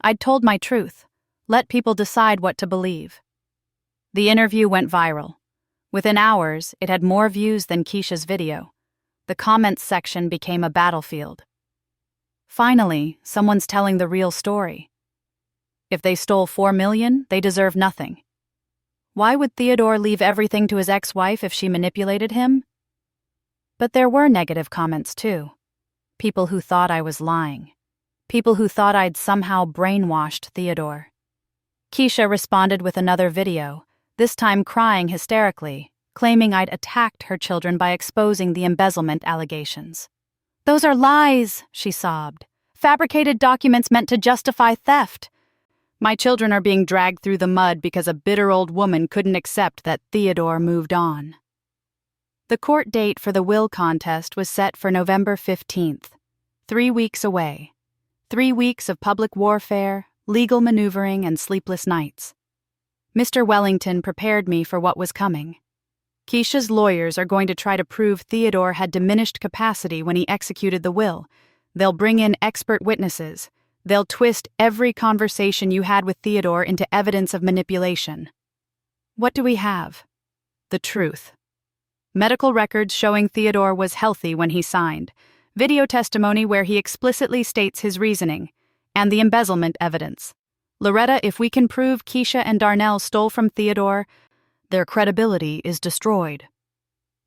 A: I'd told my truth. Let people decide what to believe. The interview went viral. Within hours, it had more views than Keisha's video. The comments section became a battlefield. Finally, someone's telling the real story. If they stole $4 million, they deserve nothing. Why would Theodore leave everything to his ex-wife if she manipulated him? But there were negative comments, too. People who thought I was lying. People who thought I'd somehow brainwashed Theodore. Keisha responded with another video, this time crying hysterically, claiming I'd attacked her children by exposing the embezzlement allegations. "Those are lies," she sobbed. "Fabricated documents meant to justify theft. My children are being dragged through the mud because a bitter old woman couldn't accept that Theodore moved on." The court date for the will contest was set for November 15th, 3 weeks away. 3 weeks of public warfare, legal maneuvering, and sleepless nights. Mr. Wellington prepared me for what was coming. Keisha's lawyers are going to try to prove Theodore had diminished capacity when he executed the will. They'll bring in expert witnesses. They'll twist every conversation you had with Theodore into evidence of manipulation. What do we have? The truth. Medical records showing Theodore was healthy when he signed, video testimony where he explicitly states his reasoning, and the embezzlement evidence. Loretta, if we can prove Keisha and Darnell stole from Theodore, their credibility is destroyed.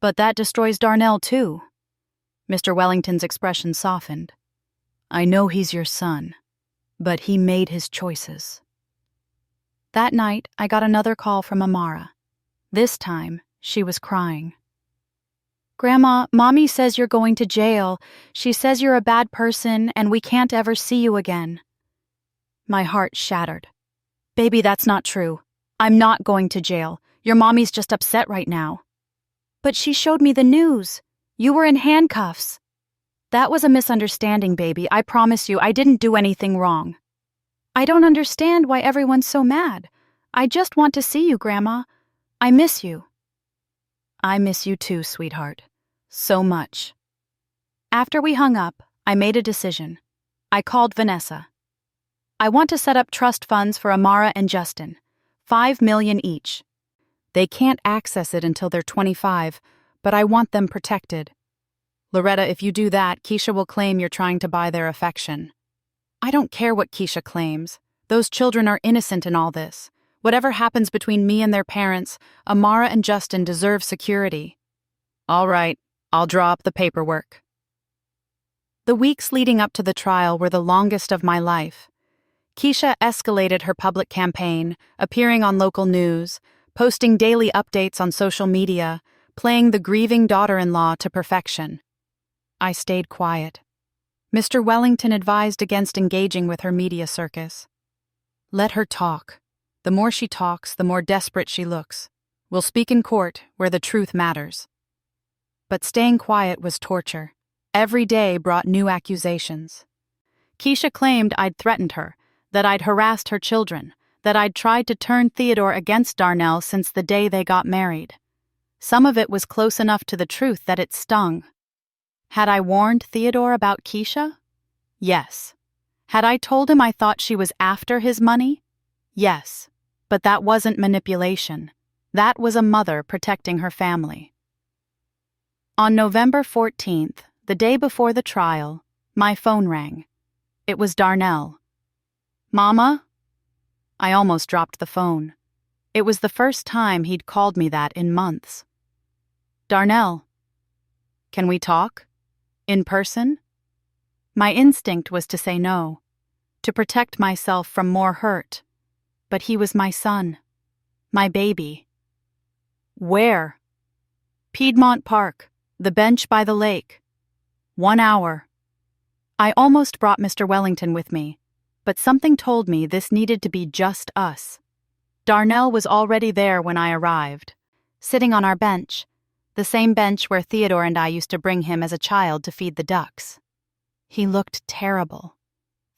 A: But that destroys Darnell too. Mr. Wellington's expression softened. I know he's your son, but he made his choices. That night, I got another call from Amara. This time, she was crying. Grandma, Mommy says you're going to jail. She says you're a bad person and we can't ever see you again. My heart shattered. Baby, that's not true. I'm not going to jail. Your mommy's just upset right now. But she showed me the news. You were in handcuffs. That was a misunderstanding, baby. I promise you, I didn't do anything wrong. I don't understand why everyone's so mad. I just want to see you, Grandma. I miss you. I miss you too, sweetheart. So much. After we hung up, I made a decision. I called Vanessa. I want to set up trust funds for Amara and Justin, $5 million each. They can't access it until they're 25, but I want them protected. Loretta, if you do that, Keisha will claim you're trying to buy their affection. I don't care what Keisha claims. Those children are innocent in all this. Whatever happens between me and their parents, Amara and Justin deserve security. All right, I'll draw up the paperwork. The weeks leading up to the trial were the longest of my life. Keisha escalated her public campaign, appearing on local news, posting daily updates on social media, playing the grieving daughter-in-law to perfection. I stayed quiet. Mr. Wellington advised against engaging with her media circus. Let her talk. The more she talks, the more desperate she looks. We'll speak in court, where the truth matters. But staying quiet was torture. Every day brought new accusations. Keisha claimed I'd threatened her, that I'd harassed her children, that I'd tried to turn Theodore against Darnell since the day they got married. Some of it was close enough to the truth that it stung. Had I warned Theodore about Keisha? Yes. Had I told him I thought she was after his money? Yes. But that wasn't manipulation. That was a mother protecting her family. On November 14th, the day before the trial, my phone rang. It was Darnell. Mama? I almost dropped the phone. It was the first time he'd called me that in months. Darnell. Can we talk? In person? My instinct was to say no, to protect myself from more hurt. But he was my son, my baby. Where? Piedmont Park, the bench by the lake. 1 hour. I almost brought Mr. Wellington with me, but something told me this needed to be just us. Darnell was already there when I arrived, sitting on our bench, the same bench where Theodore and I used to bring him as a child to feed the ducks. He looked terrible,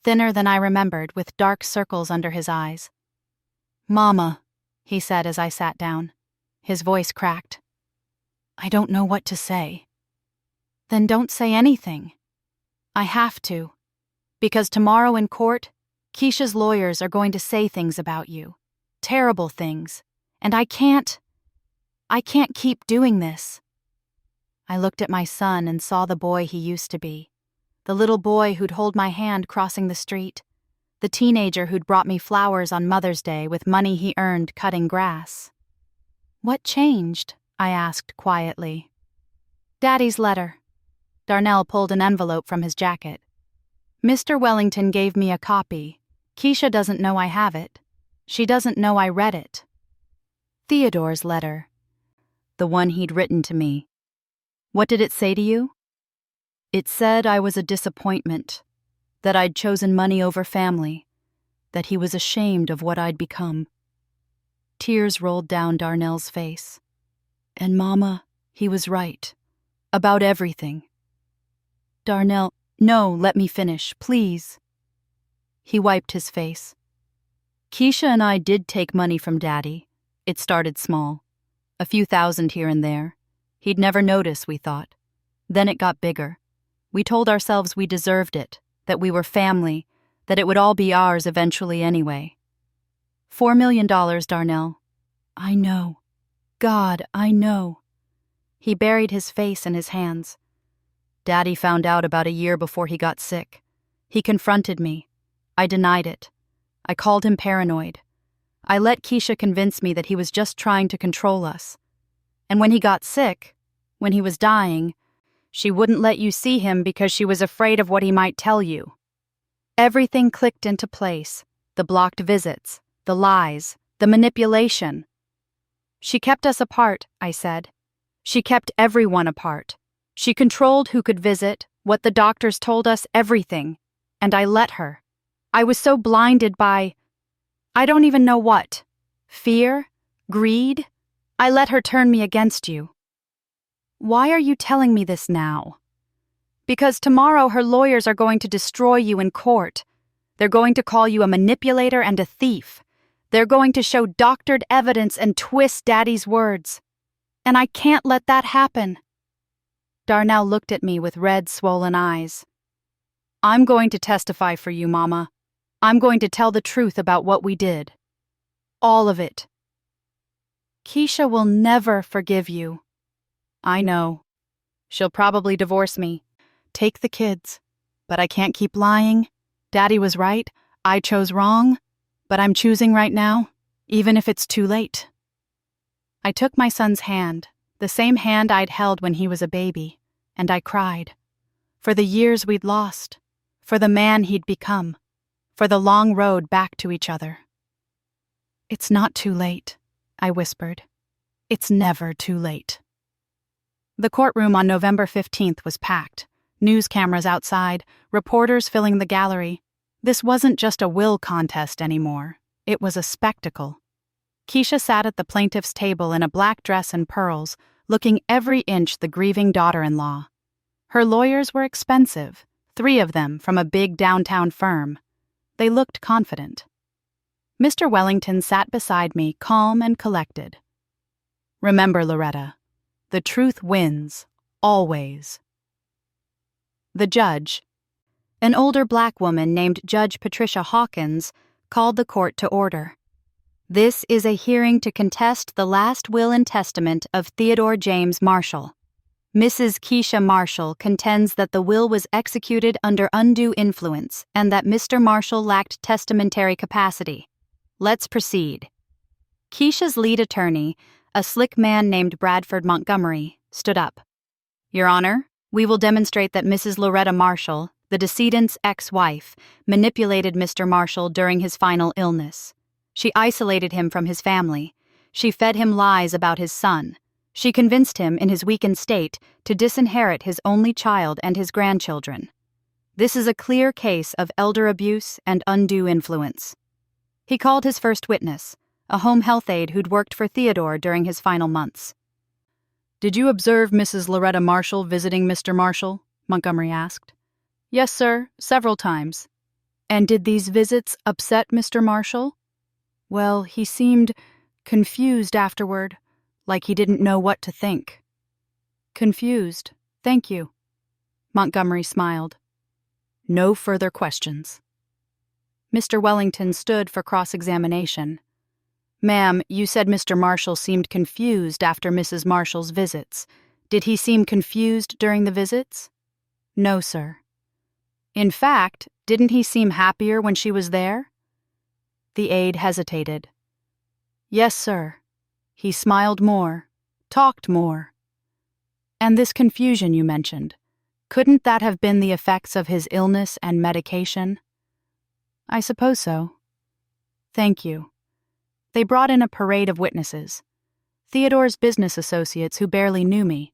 A: thinner than I remembered, with dark circles under his eyes. Mama, he said as I sat down. His voice cracked. I don't know what to say. Then don't say anything. I have to. Because tomorrow in court, Keisha's lawyers are going to say things about you. Terrible things. And I can't keep doing this. I looked at my son and saw the boy he used to be. The little boy who'd hold my hand crossing the street. The teenager who'd brought me flowers on Mother's Day with money he earned cutting grass. What changed? I asked quietly. Daddy's letter. Darnell pulled an envelope from his jacket. Mr. Wellington gave me a copy. Keisha doesn't know I have it. She doesn't know I read it. Theodore's letter. The one he'd written to me. What did it say to you? It said I was a disappointment, that I'd chosen money over family, that he was ashamed of what I'd become. Tears rolled down Darnell's face. And Mama, he was right. About everything. Darnell, no, let me finish, please. He wiped his face. Keisha and I did take money from Daddy. It started small. A few thousand here and there. He'd never notice, we thought. Then it got bigger. We told ourselves we deserved it, that we were family, that it would all be ours eventually anyway. $4 million, Darnell. I know. God, I know. He buried his face in his hands. Daddy found out about a year before he got sick. He confronted me. I denied it. I called him paranoid. I let Keisha convince me that he was just trying to control us. And when he got sick, when he was dying, she wouldn't let you see him because she was afraid of what he might tell you. Everything clicked into place. The blocked visits, the lies, the manipulation. She kept us apart, I said. She kept everyone apart. She controlled who could visit, what the doctors told us, everything. And I let her. I was so blinded by, I don't even know what. Fear? Greed? I let her turn me against you. Why are you telling me this now? Because tomorrow her lawyers are going to destroy you in court. They're going to call you a manipulator and a thief. They're going to show doctored evidence and twist Daddy's words. And I can't let that happen. Darnell looked at me with red, swollen eyes. I'm going to testify for you, Mama. I'm going to tell the truth about what we did. All of it. Keisha will never forgive you. I know. She'll probably divorce me. Take the kids. But I can't keep lying. Daddy was right. I chose wrong. But I'm choosing right now, even if it's too late. I took my son's hand, the same hand I'd held when he was a baby, and I cried. For the years we'd lost. For the man he'd become. For the long road back to each other. It's not too late, I whispered. It's never too late. The courtroom on November 15th was packed. News cameras outside, reporters filling the gallery. This wasn't just a will contest anymore. It was a spectacle. Keisha sat at the plaintiff's table in a black dress and pearls, looking every inch the grieving daughter-in-law. Her lawyers were expensive, 3 of them from a big downtown firm. They looked confident. Mr. Wellington sat beside me, calm and collected. Remember, Loretta, the truth wins, always. The judge, an older black woman named Judge Patricia Hawkins, called the court to order. This is a hearing to contest the last will and testament of Theodore James Marshall. Mrs. Keisha Marshall contends that the will was executed under undue influence and that Mr. Marshall lacked testamentary capacity. Let's proceed. Keisha's lead attorney, a slick man named Bradford Montgomery, stood up. Your Honor, we will demonstrate that Mrs. Loretta Marshall, the decedent's ex-wife, manipulated Mr. Marshall during his final illness. She isolated him from his family. She fed him lies about his son. She convinced him, in his weakened state, to disinherit his only child and his grandchildren. This is a clear case of elder abuse and undue influence. He called his first witness, a home health aide who'd worked for Theodore during his final months. Did you observe Mrs. Loretta Marshall visiting Mr. Marshall? Montgomery asked. Yes, sir, several times. And did these visits upset Mr. Marshall? Well, he seemed confused afterward, like he didn't know what to think. Confused, thank you. Montgomery smiled. No further questions. Mr. Wellington stood for cross-examination. Ma'am, you said Mr. Marshall seemed confused after Mrs. Marshall's visits. Did he seem confused during the visits? No, sir. In fact, didn't he seem happier when she was there? The aide hesitated. Yes, sir. He smiled more, talked more. And this confusion you mentioned, couldn't that have been the effects of his illness and medication? I suppose so. Thank you. They brought in a parade of witnesses. Theodore's business associates who barely knew me.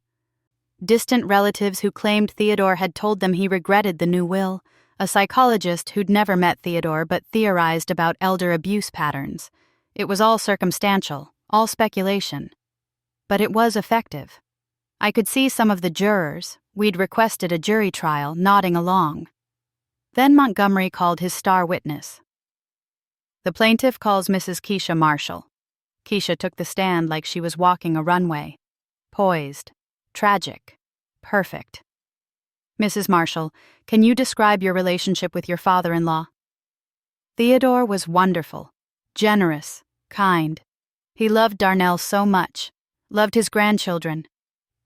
A: Distant relatives who claimed Theodore had told them he regretted the new will. A psychologist who'd never met Theodore but theorized about elder abuse patterns. It was all circumstantial, all speculation. But it was effective. I could see some of the jurors, we'd requested a jury trial, nodding along. Then Montgomery called his star witness. The plaintiff calls Mrs. Keisha Marshall. Keisha took the stand like she was walking a runway. Poised, tragic, perfect. Mrs. Marshall, can you describe your relationship with your father-in-law? Theodore was wonderful, generous, kind. He loved Darnell so much, loved his grandchildren.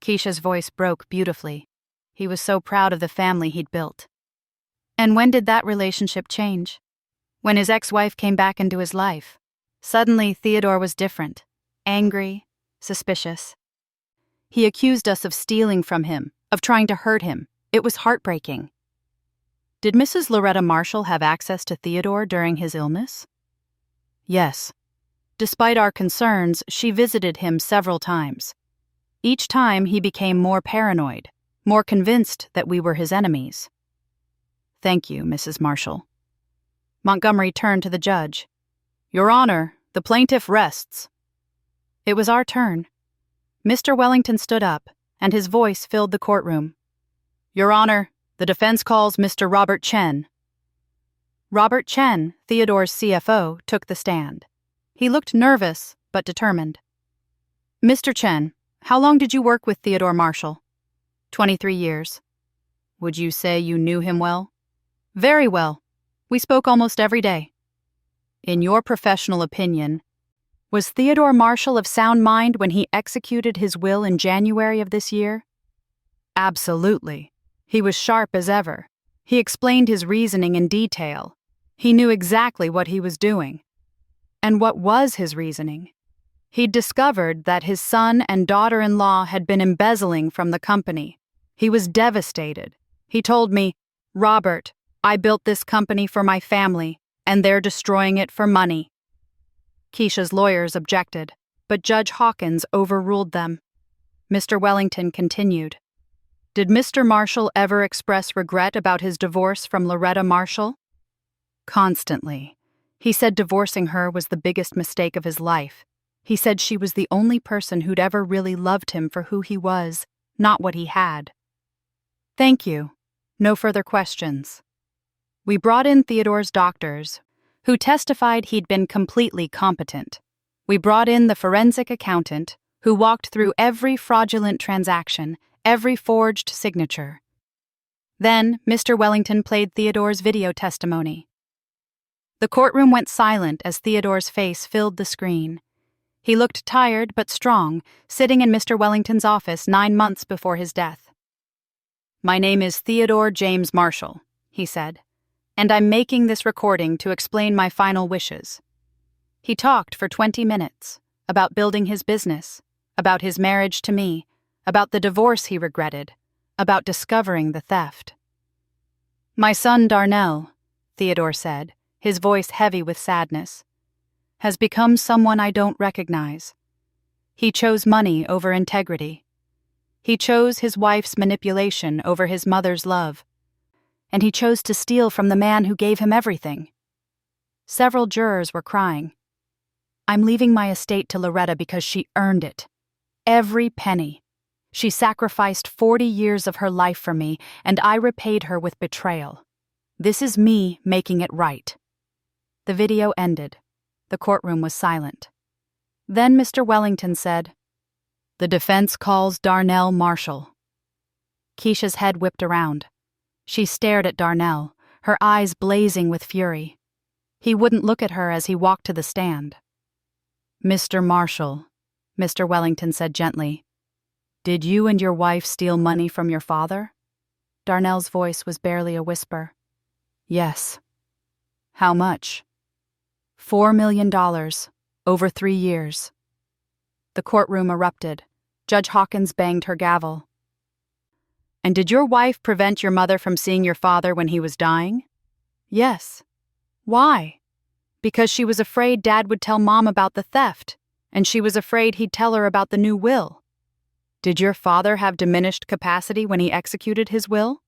A: Keisha's voice broke beautifully. He was so proud of the family he'd built. And when did that relationship change? When his ex-wife came back into his life. Suddenly, Theodore was different. Angry, suspicious. He accused us of stealing from him, of trying to hurt him. It was heartbreaking. Did Mrs. Loretta Marshall have access to Theodore during his illness? Yes. Despite our concerns, she visited him several times. Each time he became more paranoid, more convinced that we were his enemies. Thank you, Mrs. Marshall. Montgomery turned to the judge. Your Honor, the plaintiff rests. It was our turn. Mr. Wellington stood up, and his voice filled the courtroom. Your Honor, the defense calls Mr. Robert Chen. Robert Chen, Theodore's CFO, took the stand. He looked nervous, but determined. Mr. Chen, how long did you work with Theodore Marshall? 23 years. Would you say you knew him well? Very well. We spoke almost every day. In your professional opinion, was Theodore Marshall of sound mind when he executed his will in January of this year? Absolutely. He was sharp as ever. He explained his reasoning in detail. He knew exactly what he was doing. And what was his reasoning? He'd discovered that his son and daughter-in-law had been embezzling from the company. He was devastated. He told me, Robert, I built this company for my family, and they're destroying it for money. Keisha's lawyers objected, but Judge Hawkins overruled them. Mr. Wellington continued. Did Mr. Marshall ever express regret about his divorce from Loretta Marshall? Constantly. He said divorcing her was the biggest mistake of his life. He said she was the only person who'd ever really loved him for who he was, not what he had. Thank you. No further questions. We brought in Theodore's doctors, who testified he'd been completely competent. We brought in the forensic accountant, who walked through every fraudulent transaction, every forged signature. Then, Mr. Wellington played Theodore's video testimony. The courtroom went silent as Theodore's face filled the screen. He looked tired but strong, sitting in Mr. Wellington's office 9 months before his death. My name is Theodore James Marshall, he said, and I'm making this recording to explain my final wishes. He talked for 20 minutes, about building his business, about his marriage to me, about the divorce he regretted, about discovering the theft. My son Darnell, Theodore said, his voice heavy with sadness, has become someone I don't recognize. He chose money over integrity. He chose his wife's manipulation over his mother's love. And he chose to steal from the man who gave him everything. Several jurors were crying. I'm leaving my estate to Loretta because she earned it. Every penny. She sacrificed 40 years of her life for me, and I repaid her with betrayal. This is me making it right. The video ended. The courtroom was silent. Then Mr. Wellington said, The defense calls Darnell Marshall. Keisha's head whipped around. She stared at Darnell, her eyes blazing with fury. He wouldn't look at her as he walked to the stand. Mr. Marshall, Mr. Wellington said gently, did you and your wife steal money from your father? Darnell's voice was barely a whisper. Yes. How much? $4 million, over 3 years. The courtroom erupted. Judge Hawkins banged her gavel. And did your wife prevent your mother from seeing your father when he was dying? Yes. Why? Because she was afraid Dad would tell Mom about the theft, and she was afraid he'd tell her about the new will. Did your father have diminished capacity when he executed his will?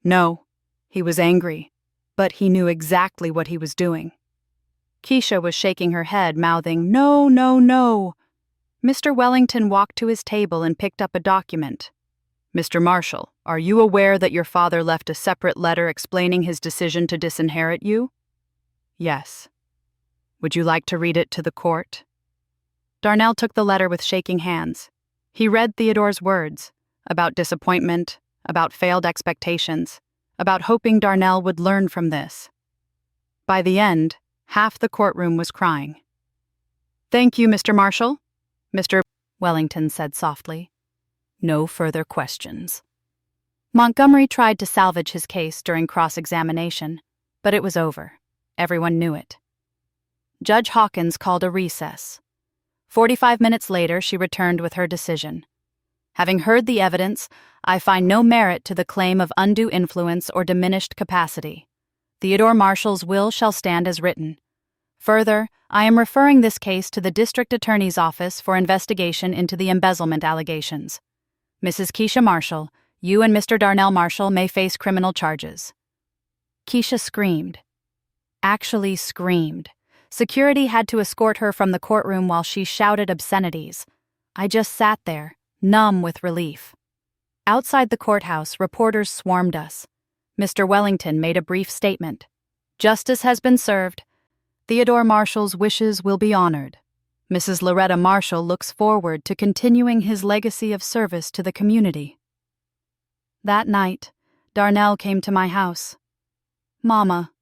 A: No. He was angry, but he knew exactly what he was doing. Keisha was shaking her head, mouthing, No, no, no. Mr. Wellington walked to his table and picked up a document. Mr. Marshall, are you aware that your father left a separate letter explaining his decision to disinherit you? Yes. Would you like to read it to the court? Darnell took the letter with shaking hands. He read Theodore's words, about disappointment, about failed expectations, about hoping Darnell would learn from this. By the end, half the courtroom was crying. Thank you, Mr. Marshall, Mr. Wellington said softly. No further questions. Montgomery tried to salvage his case during cross-examination, but it was over. Everyone knew it. Judge Hawkins called a recess. 45 minutes later, she returned with her decision. Having heard the evidence, I find no merit to the claim of undue influence or diminished capacity. Theodore Marshall's will shall stand as written. Further, I am referring this case to the District Attorney's Office for investigation into the embezzlement allegations. Mrs. Keisha Marshall, you and Mr. Darnell Marshall may face criminal charges. Keisha screamed. Actually screamed. Security had to escort her from the courtroom while she shouted obscenities. I just sat there, numb with relief. Outside the courthouse, reporters swarmed us. Mr. Wellington made a brief statement. Justice has been served. Theodore Marshall's wishes will be honored. Mrs. Loretta Marshall looks forward to continuing his legacy of service to the community. That night, Darnell came to my house. Mama,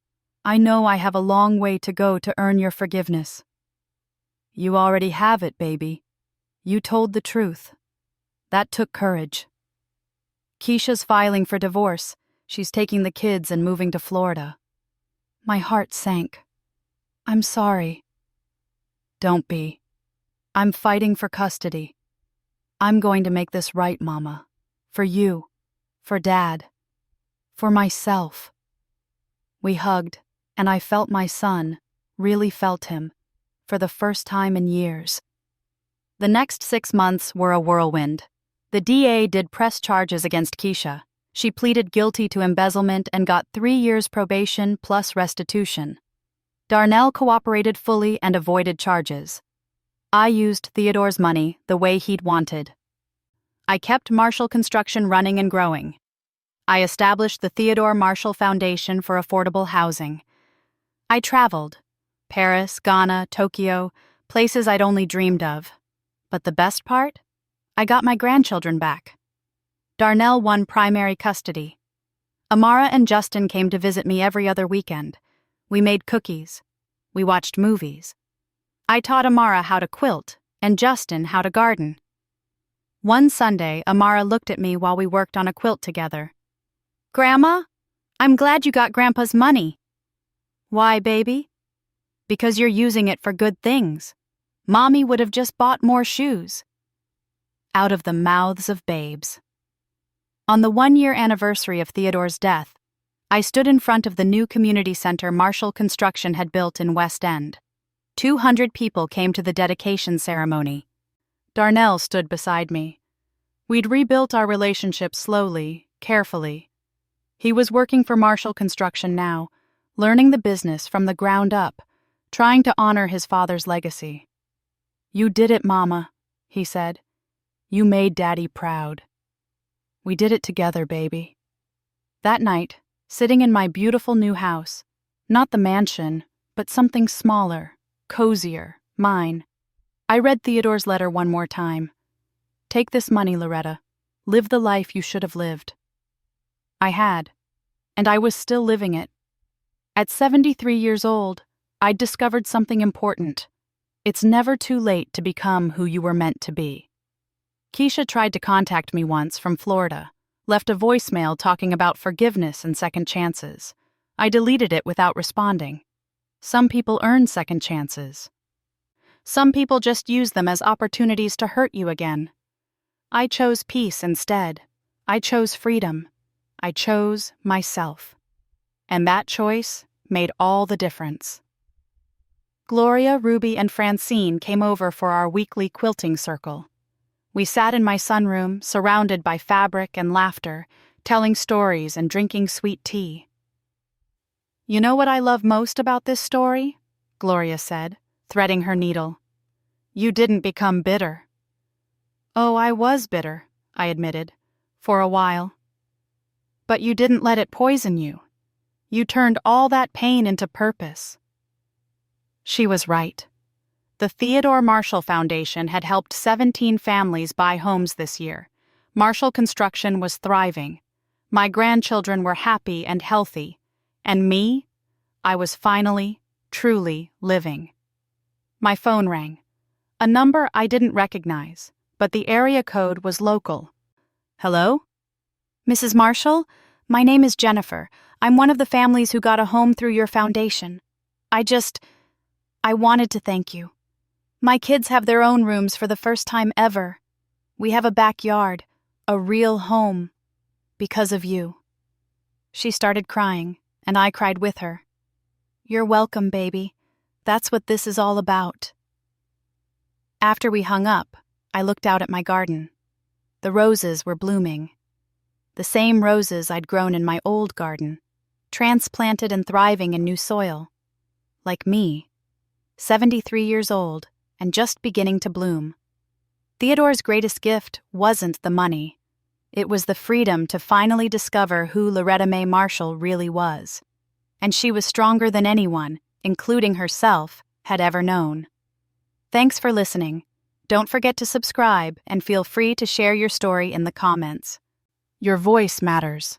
A: I know I have a long way to go to earn your forgiveness. You already have it, baby. You told the truth. That took courage. Keisha's filing for divorce. She's taking the kids and moving to Florida. My heart sank. I'm sorry. Don't be. I'm fighting for custody. I'm going to make this right, Mama. For you. For Dad. For myself. We hugged, and I felt my son, really felt him, for the first time in years. The next 6 months were a whirlwind. The DA did press charges against Keisha. She pleaded guilty to embezzlement and got 3 years probation plus restitution. Darnell cooperated fully and avoided charges. I used Theodore's money the way he'd wanted. I kept Marshall Construction running and growing. I established the Theodore Marshall Foundation for Affordable Housing. I traveled. Paris, Ghana, Tokyo, places I'd only dreamed of. But the best part? I got my grandchildren back. Darnell won primary custody. Amara and Justin came to visit me every other weekend. We made cookies. We watched movies. I taught Amara how to quilt and Justin how to garden. One Sunday, Amara looked at me while we worked on a quilt together. Grandma, I'm glad you got Grandpa's money. Why, baby? Because you're using it for good things. Mommy would have just bought more shoes. Out of the mouths of babes. On the 1-year anniversary of Theodore's death, I stood in front of the new community center Marshall Construction had built in West End. 200 people came to the dedication ceremony. Darnell stood beside me. We'd rebuilt our relationship slowly, carefully. He was working for Marshall Construction now, learning the business from the ground up, trying to honor his father's legacy. You did it, Mama, he said. You made Daddy proud. We did it together, baby. That night, sitting in my beautiful new house, not the mansion, but something smaller, cozier, mine, I read Theodore's letter one more time. Take this money, Loretta. Live the life you should have lived. I had, and I was still living it. At 73 years old, I'd discovered something important. It's never too late to become who you were meant to be. Keisha tried to contact me once from Florida, left a voicemail talking about forgiveness and second chances. I deleted it without responding. Some people earn second chances. Some people just use them as opportunities to hurt you again. I chose peace instead. I chose freedom. I chose myself. And that choice made all the difference. Gloria, Ruby, and Francine came over for our weekly quilting circle. We sat in my sunroom, surrounded by fabric and laughter, telling stories and drinking sweet tea. You know what I love most about this story? Gloria said, threading her needle. You didn't become bitter. Oh, I was bitter, I admitted, for a while. But you didn't let it poison you. You turned all that pain into purpose. She was right. The Theodore Marshall Foundation had helped 17 families buy homes this year. Marshall Construction was thriving. My grandchildren were happy and healthy. And me? I was finally, truly living. My phone rang. A number I didn't recognize, but the area code was local, Hello? Mrs. Marshall? My name is Jennifer. I'm one of the families who got a home through your foundation. I wanted to thank you. My kids have their own rooms for the first time ever. We have a backyard, a real home, because of you. She started crying, and I cried with her. You're welcome, baby. That's what this is all about. After we hung up, I looked out at my garden. The roses were blooming. The same roses I'd grown in my old garden, transplanted and thriving in new soil. Like me, 73 years old and just beginning to bloom. Theodore's greatest gift wasn't the money. It was the freedom to finally discover who Loretta Mae Marshall really was. And she was stronger than anyone, including herself, had ever known. Thanks for listening. Don't forget to subscribe and feel free to share your story in the comments. Your voice matters.